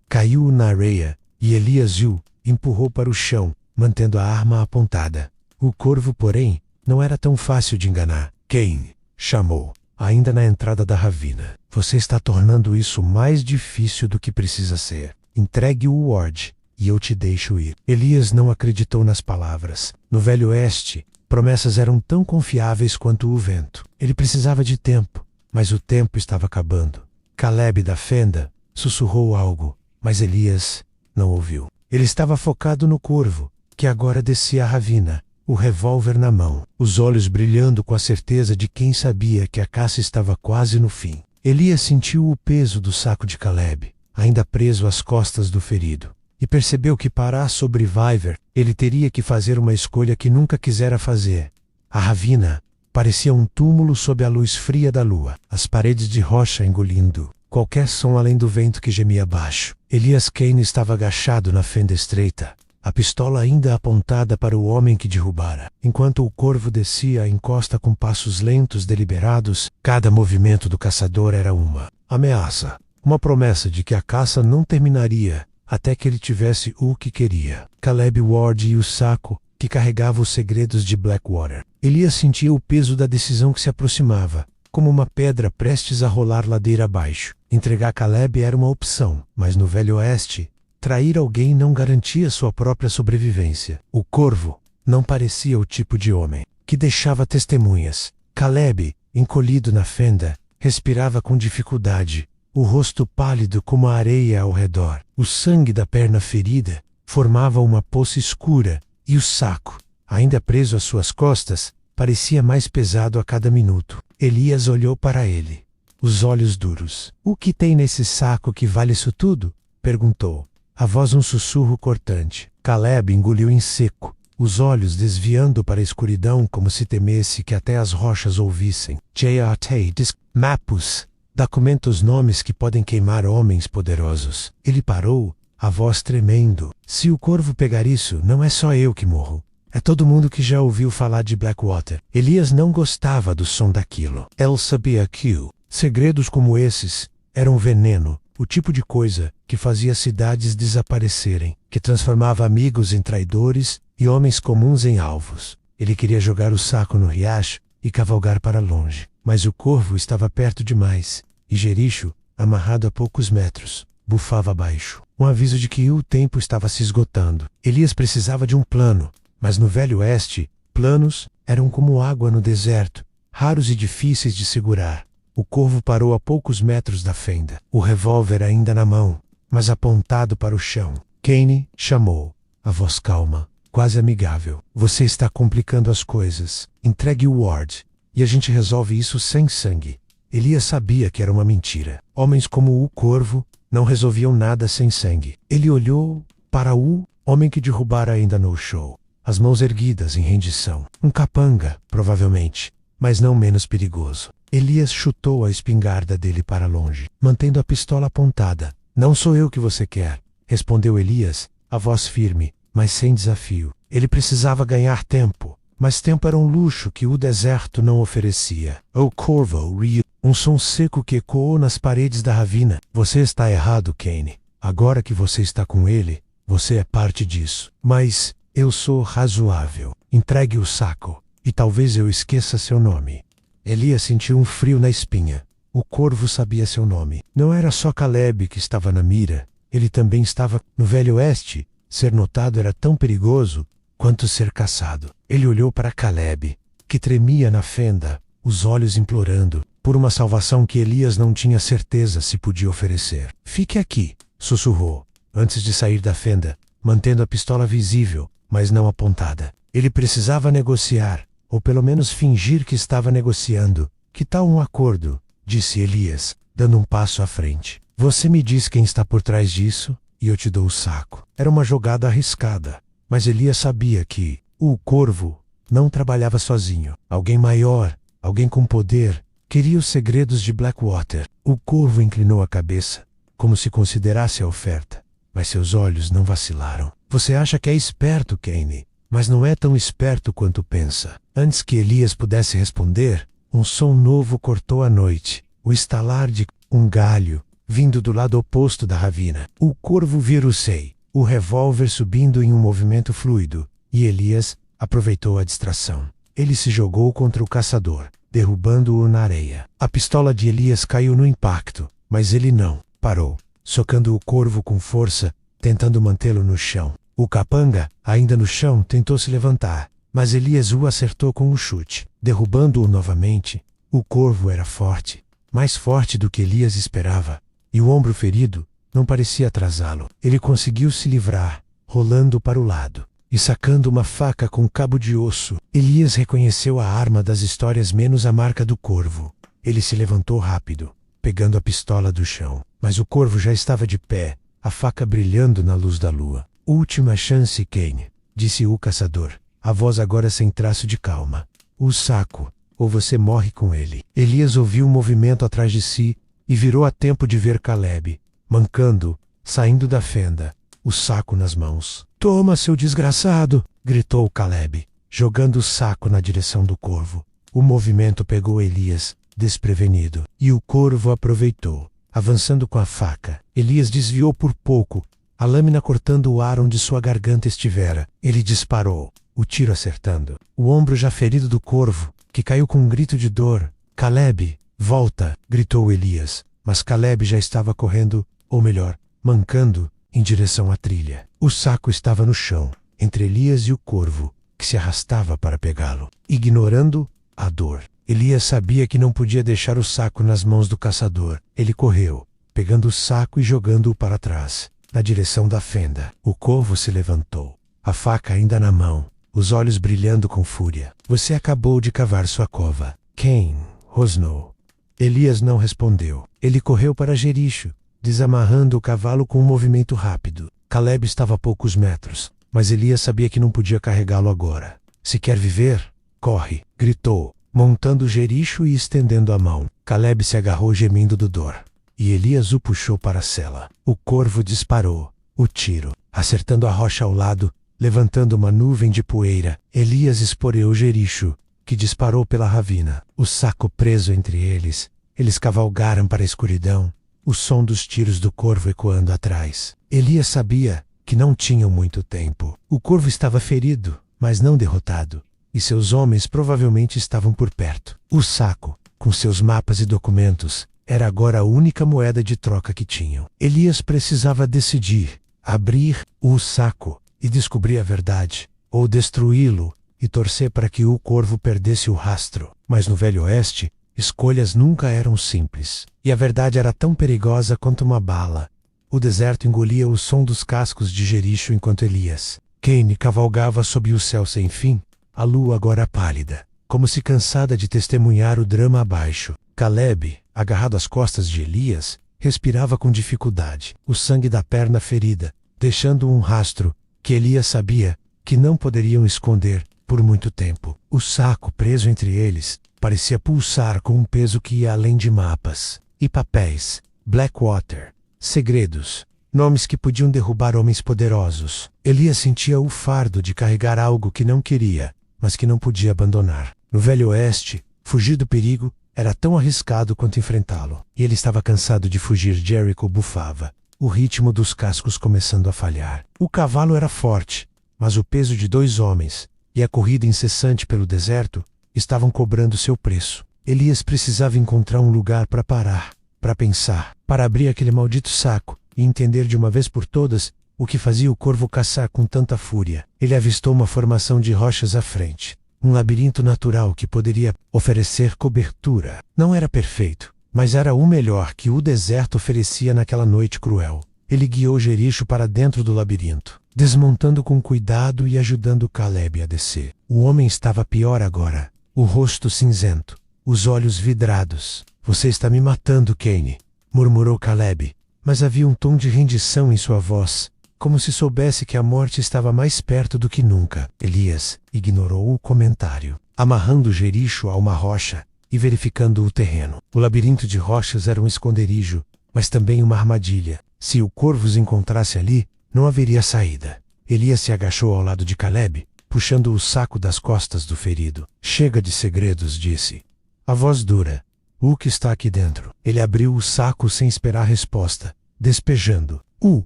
Caiu na areia, e Elias o empurrou para o chão, mantendo a arma apontada. O corvo, porém, não era tão fácil de enganar. Quem? Chamou, ainda na entrada da ravina. Você está tornando isso mais difícil do que precisa ser. Entregue o Ward, e eu te deixo ir. Elias não acreditou nas palavras. No Velho Oeste, promessas eram tão confiáveis quanto o vento. Ele precisava de tempo, mas o tempo estava acabando. Caleb da fenda sussurrou algo, mas Elias não ouviu. Ele estava focado no corvo, que agora descia a ravina, o revólver na mão, os olhos brilhando com a certeza de quem sabia que a caça estava quase no fim. Elias sentiu o peso do saco de Caleb, ainda preso às costas do ferido, e percebeu que para a Survivor, ele teria que fazer uma escolha que nunca quisera fazer. A ravina parecia um túmulo sob a luz fria da lua, as paredes de rocha engolindo qualquer som além do vento que gemia abaixo. Elias Kane estava agachado na fenda estreita, a pistola ainda apontada para o homem que derrubara. Enquanto o corvo descia a encosta com passos lentos, deliberados, cada movimento do caçador era uma ameaça, uma promessa de que a caça não terminaria até que ele tivesse o que queria. Caleb Ward e o saco que carregava os segredos de Blackwater. Elias sentia o peso da decisão que se aproximava, como uma pedra prestes a rolar ladeira abaixo. Entregar Caleb era uma opção, mas no Velho Oeste, trair alguém não garantia sua própria sobrevivência. O corvo não parecia o tipo de homem que deixava testemunhas. Caleb, encolhido na fenda, respirava com dificuldade, o rosto pálido como a areia ao redor. O sangue da perna ferida formava uma poça escura, e o saco, ainda preso às suas costas, parecia mais pesado a cada minuto. Elias olhou para ele, os olhos duros. "O que tem nesse saco que vale isso tudo?" perguntou, a voz um sussurro cortante. Caleb engoliu em seco, os olhos desviando para a escuridão como se temesse que até as rochas ouvissem. J.R.T. Mapus. Documenta os nomes que podem queimar homens poderosos. Ele parou, a voz tremendo. Se o corvo pegar isso, não é só eu que morro. É todo mundo que já ouviu falar de Blackwater. Elias não gostava do som daquilo. Ele sabia que segredos como esses eram veneno, o tipo de coisa que fazia cidades desaparecerem, que transformava amigos em traidores e homens comuns em alvos. Ele queria jogar o saco no riacho e cavalgar para longe. Mas o corvo estava perto demais, e Jericho, amarrado a poucos metros, bufava abaixo. Um aviso de que o tempo estava se esgotando. Elias precisava de um plano, mas no Velho Oeste, planos eram como água no deserto, raros e difíceis de segurar. O corvo parou a poucos metros da fenda, o revólver ainda na mão, mas apontado para o chão. Kane chamou, a voz calma, quase amigável. Você está complicando as coisas. Entregue o Ward, e a gente resolve isso sem sangue. Elias sabia que era uma mentira. Homens como o corvo não resolviam nada sem sangue. Ele olhou para o homem que derrubara ainda no show, as mãos erguidas em rendição. Um capanga, provavelmente, mas não menos perigoso. Elias chutou a espingarda dele para longe, mantendo a pistola apontada. Não sou eu que você quer, respondeu Elias, a voz firme, mas sem desafio. Ele precisava ganhar tempo, mas tempo era um luxo que o deserto não oferecia. O corvo riu, um som seco que ecoou nas paredes da ravina. Você está errado, Kane. Agora que você está com ele, você é parte disso. Mas eu sou razoável. Entregue o saco, e talvez eu esqueça seu nome. Elias sentiu um frio na espinha. O corvo sabia seu nome. Não era só Caleb que estava na mira, ele também estava no Velho Oeste. Ser notado era tão perigoso quanto ser caçado. Ele olhou para Caleb, que tremia na fenda, os olhos implorando por uma salvação que Elias não tinha certeza se podia oferecer. Fique aqui, sussurrou, antes de sair da fenda, mantendo a pistola visível, mas não apontada. Ele precisava negociar, ou pelo menos fingir que estava negociando. Que tal um acordo? Disse Elias, dando um passo à frente. Você me diz quem está por trás disso, e eu te dou o saco. Era uma jogada arriscada, mas Elias sabia que o corvo não trabalhava sozinho. Alguém maior, alguém com poder, queria os segredos de Blackwater. O corvo inclinou a cabeça, como se considerasse a oferta, mas seus olhos não vacilaram. Você acha que é esperto, Kane, mas não é tão esperto quanto pensa. Antes que Elias pudesse responder, um som novo cortou a noite, o estalar de um galho, vindo do lado oposto da ravina. O corvo vira-o-sei, o revólver subindo em um movimento fluido, e Elias aproveitou a distração. Ele se jogou contra o caçador, derrubando-o na areia. A pistola de Elias caiu no impacto, mas ele não parou, socando o corvo com força, tentando mantê-lo no chão. O capanga, ainda no chão, tentou se levantar, mas Elias o acertou com um chute, derrubando-o novamente. O corvo era forte, mais forte do que Elias esperava, e o ombro ferido não parecia atrasá-lo. Ele conseguiu se livrar, rolando para o lado, e sacando uma faca com cabo de osso. Elias reconheceu a arma das histórias menos a marca do corvo. Ele se levantou rápido, pegando a pistola do chão, mas o corvo já estava de pé, a faca brilhando na luz da lua. Última chance, Kane, disse o caçador, a voz agora sem traço de calma. O saco, ou você morre com ele. Elias ouviu um movimento atrás de si e virou a tempo de ver Caleb, mancando, saindo da fenda, o saco nas mãos. Toma, seu desgraçado! Gritou Caleb, jogando o saco na direção do corvo. O movimento pegou Elias, desprevenido, e o corvo aproveitou, avançando com a faca. Elias desviou por pouco, a lâmina cortando o ar onde sua garganta estivera. Ele disparou, o tiro acertando o ombro já ferido do corvo, que caiu com um grito de dor. Caleb, volta! Gritou Elias, mas Caleb já estava correndo, ou melhor, mancando, em direção à trilha. O saco estava no chão, entre Elias e o corvo, que se arrastava para pegá-lo, ignorando a dor. Elias sabia que não podia deixar o saco nas mãos do caçador. Ele correu, pegando o saco e jogando-o para trás, na direção da fenda. O corvo se levantou, a faca ainda na mão, os olhos brilhando com fúria. Você acabou de cavar sua cova. Kane, rosnou. Elias não respondeu. Ele correu para Jericho, desamarrando o cavalo com um movimento rápido. Caleb estava a poucos metros, mas Elias sabia que não podia carregá-lo agora. Se quer viver, corre! Gritou, montando Jericho e estendendo a mão. Caleb se agarrou gemindo de dor, e Elias o puxou para a cela. O corvo disparou. o tiro, acertando a rocha ao lado, levantando uma nuvem de poeira. Elias esporeou Jericho, que disparou pela ravina. O saco preso entre eles, eles cavalgaram para a escuridão, o som dos tiros do corvo ecoando atrás. Elias sabia que não tinham muito tempo. O corvo estava ferido, mas não derrotado, e seus homens provavelmente estavam por perto. O saco, com seus mapas e documentos, era agora a única moeda de troca que tinham. Elias precisava decidir: abrir o saco e descobrir a verdade, ou destruí-lo e torcer para que o corvo perdesse o rastro. Mas no Velho Oeste, escolhas nunca eram simples, e a verdade era tão perigosa quanto uma bala. O deserto engolia o som dos cascos de Jericho enquanto Elias, Caine cavalgava sob o céu sem fim, a lua agora pálida, como se cansada de testemunhar o drama abaixo. Caleb, agarrado às costas de Elias, respirava com dificuldade, o sangue da perna ferida, deixando um rastro que Elias sabia que não poderiam esconder por muito tempo. O saco preso entre eles parecia pulsar com um peso que ia além de mapas e papéis. Blackwater, segredos, nomes que podiam derrubar homens poderosos. Elias sentia o fardo de carregar algo que não queria, mas que não podia abandonar. No Velho Oeste, fugir do perigo era tão arriscado quanto enfrentá-lo, e ele estava cansado de fugir. Jericho bufava, o ritmo dos cascos começando a falhar. O cavalo era forte, mas o peso de 2 homens e a corrida incessante pelo deserto estavam cobrando seu preço. Elias precisava encontrar um lugar para parar, para pensar, para abrir aquele maldito saco e entender de uma vez por todas o que fazia o corvo caçar com tanta fúria. Ele avistou uma formação de rochas à frente, um labirinto natural que poderia oferecer cobertura. Não era perfeito, mas era o melhor que o deserto oferecia naquela noite cruel. Ele guiou Jericho para dentro do labirinto, desmontando com cuidado e ajudando Caleb a descer. O homem estava pior agora, o rosto cinzento, os olhos vidrados. Você está me matando, Caine, murmurou Caleb, mas havia um tom de rendição em sua voz, como se soubesse que a morte estava mais perto do que nunca. Elias ignorou o comentário, amarrando Jericho a uma rocha e verificando o terreno. O labirinto de rochas era um esconderijo, mas também uma armadilha. Se o corvo os encontrasse ali, não haveria saída. Elias se agachou ao lado de Caleb, puxando o saco das costas do ferido. Chega de segredos, disse. A voz dura. O que está aqui dentro? Ele abriu o saco sem esperar resposta, despejando o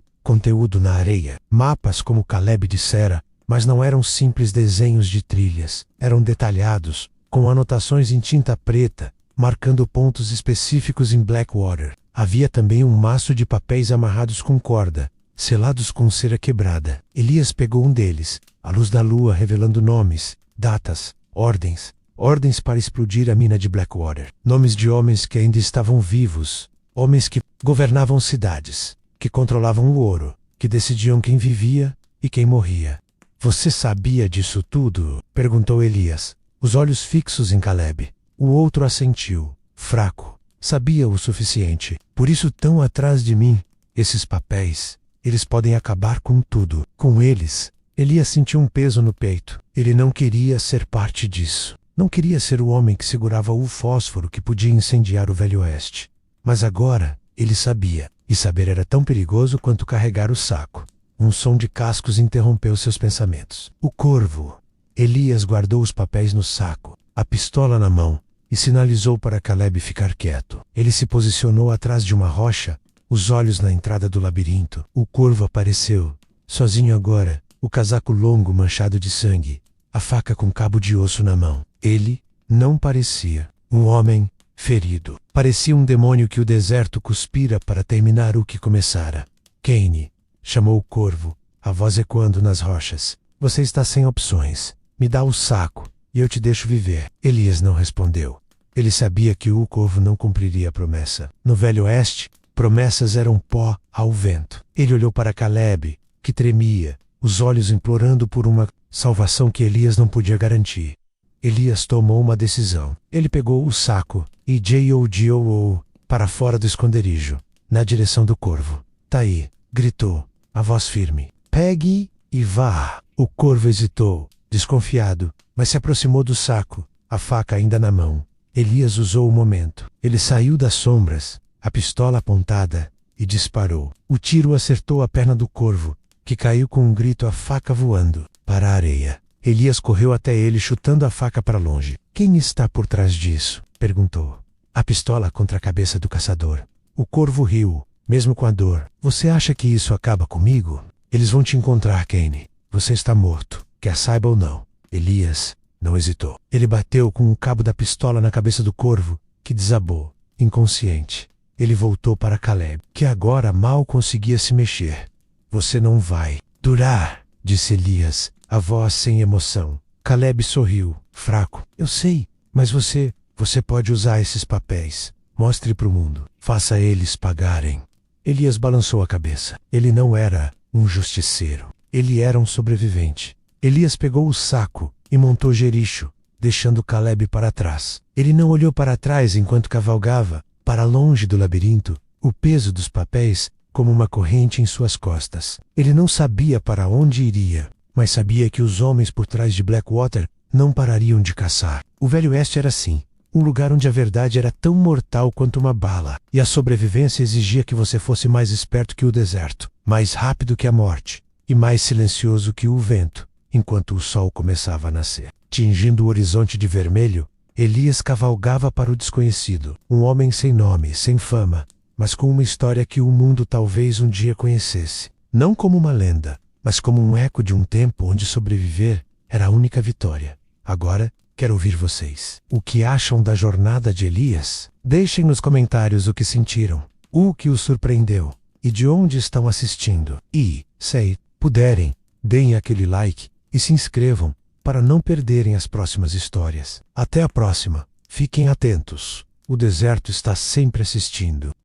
conteúdo na areia. Mapas, como Caleb dissera, mas não eram simples desenhos de trilhas. Eram detalhados, com anotações em tinta preta, marcando pontos específicos em Blackwater. Havia também um maço de papéis amarrados com corda, selados com cera quebrada. Elias pegou um deles, a luz da lua revelando nomes, datas, ordens para explodir a mina de Blackwater. Nomes de homens que ainda estavam vivos, homens que governavam cidades, que controlavam o ouro, que decidiam quem vivia e quem morria. Você sabia disso tudo? Perguntou Elias, os olhos fixos em Caleb. O outro assentiu, fraco. Sabia o suficiente. Por isso tão atrás de mim. Esses papéis, eles podem acabar com tudo. Com eles, Elias sentiu um peso no peito. Ele não queria ser parte disso. Não queria ser o homem que segurava o fósforo que podia incendiar o Velho Oeste. Mas agora, ele sabia. E saber era tão perigoso quanto carregar o saco. Um som de cascos interrompeu seus pensamentos. O corvo. Elias guardou os papéis no saco, a pistola na mão, e sinalizou para Caleb ficar quieto. Ele se posicionou atrás de uma rocha, os olhos na entrada do labirinto. O corvo apareceu, sozinho agora, o casaco longo manchado de sangue, a faca com cabo de osso na mão. Ele não parecia um homem ferido. Parecia um demônio que o deserto cuspira para terminar o que começara. Caine, chamou o corvo, a voz ecoando nas rochas. Você está sem opções. Me dá o saco, e eu te deixo viver. Elias não respondeu. Ele sabia que o corvo não cumpriria a promessa. No Velho Oeste, promessas eram pó ao vento. Ele olhou para Caleb, que tremia, os olhos implorando por uma salvação que Elias não podia garantir. Elias tomou uma decisão. Ele pegou o saco e jogou para fora do esconderijo, na direção do corvo. Tá aí, gritou, a voz firme. Pegue e vá. O corvo hesitou, desconfiado, mas se aproximou do saco, a faca ainda na mão. Elias usou o momento. Ele saiu das sombras, a pistola apontada, e disparou. O tiro acertou a perna do corvo, que caiu com um grito, a faca voando para a areia. Elias correu até ele, chutando a faca para longe. Quem está por trás disso? Perguntou. A pistola contra a cabeça do caçador. O corvo riu, mesmo com a dor. Você acha que isso acaba comigo? Eles vão te encontrar, Caine. Você está morto, quer saiba ou não. Elias não hesitou. Ele bateu com o cabo da pistola na cabeça do corvo, que desabou, inconsciente. Ele voltou para Caleb, que agora mal conseguia se mexer. Você não vai durar, disse Elias, a voz sem emoção. Caleb sorriu, fraco. Eu sei, mas você pode usar esses papéis. Mostre para o mundo. Faça eles pagarem. Elias balançou a cabeça. Ele não era um justiceiro. Ele era um sobrevivente. Elias pegou o saco e montou Jericho, deixando Caleb para trás. Ele não olhou para trás enquanto cavalgava, para longe do labirinto, o peso dos papéis como uma corrente em suas costas. Ele não sabia para onde iria, mas sabia que os homens por trás de Blackwater não parariam de caçar. O Velho Oeste era assim, um lugar onde a verdade era tão mortal quanto uma bala, e a sobrevivência exigia que você fosse mais esperto que o deserto, mais rápido que a morte, e mais silencioso que o vento, enquanto o sol começava a nascer. Tingindo o horizonte de vermelho, Elias cavalgava para o desconhecido, um homem sem nome, sem fama, mas com uma história que o mundo talvez um dia conhecesse. Não como uma lenda, mas como um eco de um tempo onde sobreviver era a única vitória. Agora, quero ouvir vocês. O que acham da jornada de Elias? Deixem nos comentários o que sentiram, o que os surpreendeu, e de onde estão assistindo. E, se puderem, deem aquele like e se inscrevam para não perderem as próximas histórias. Até a próxima. Fiquem atentos. O deserto está sempre assistindo.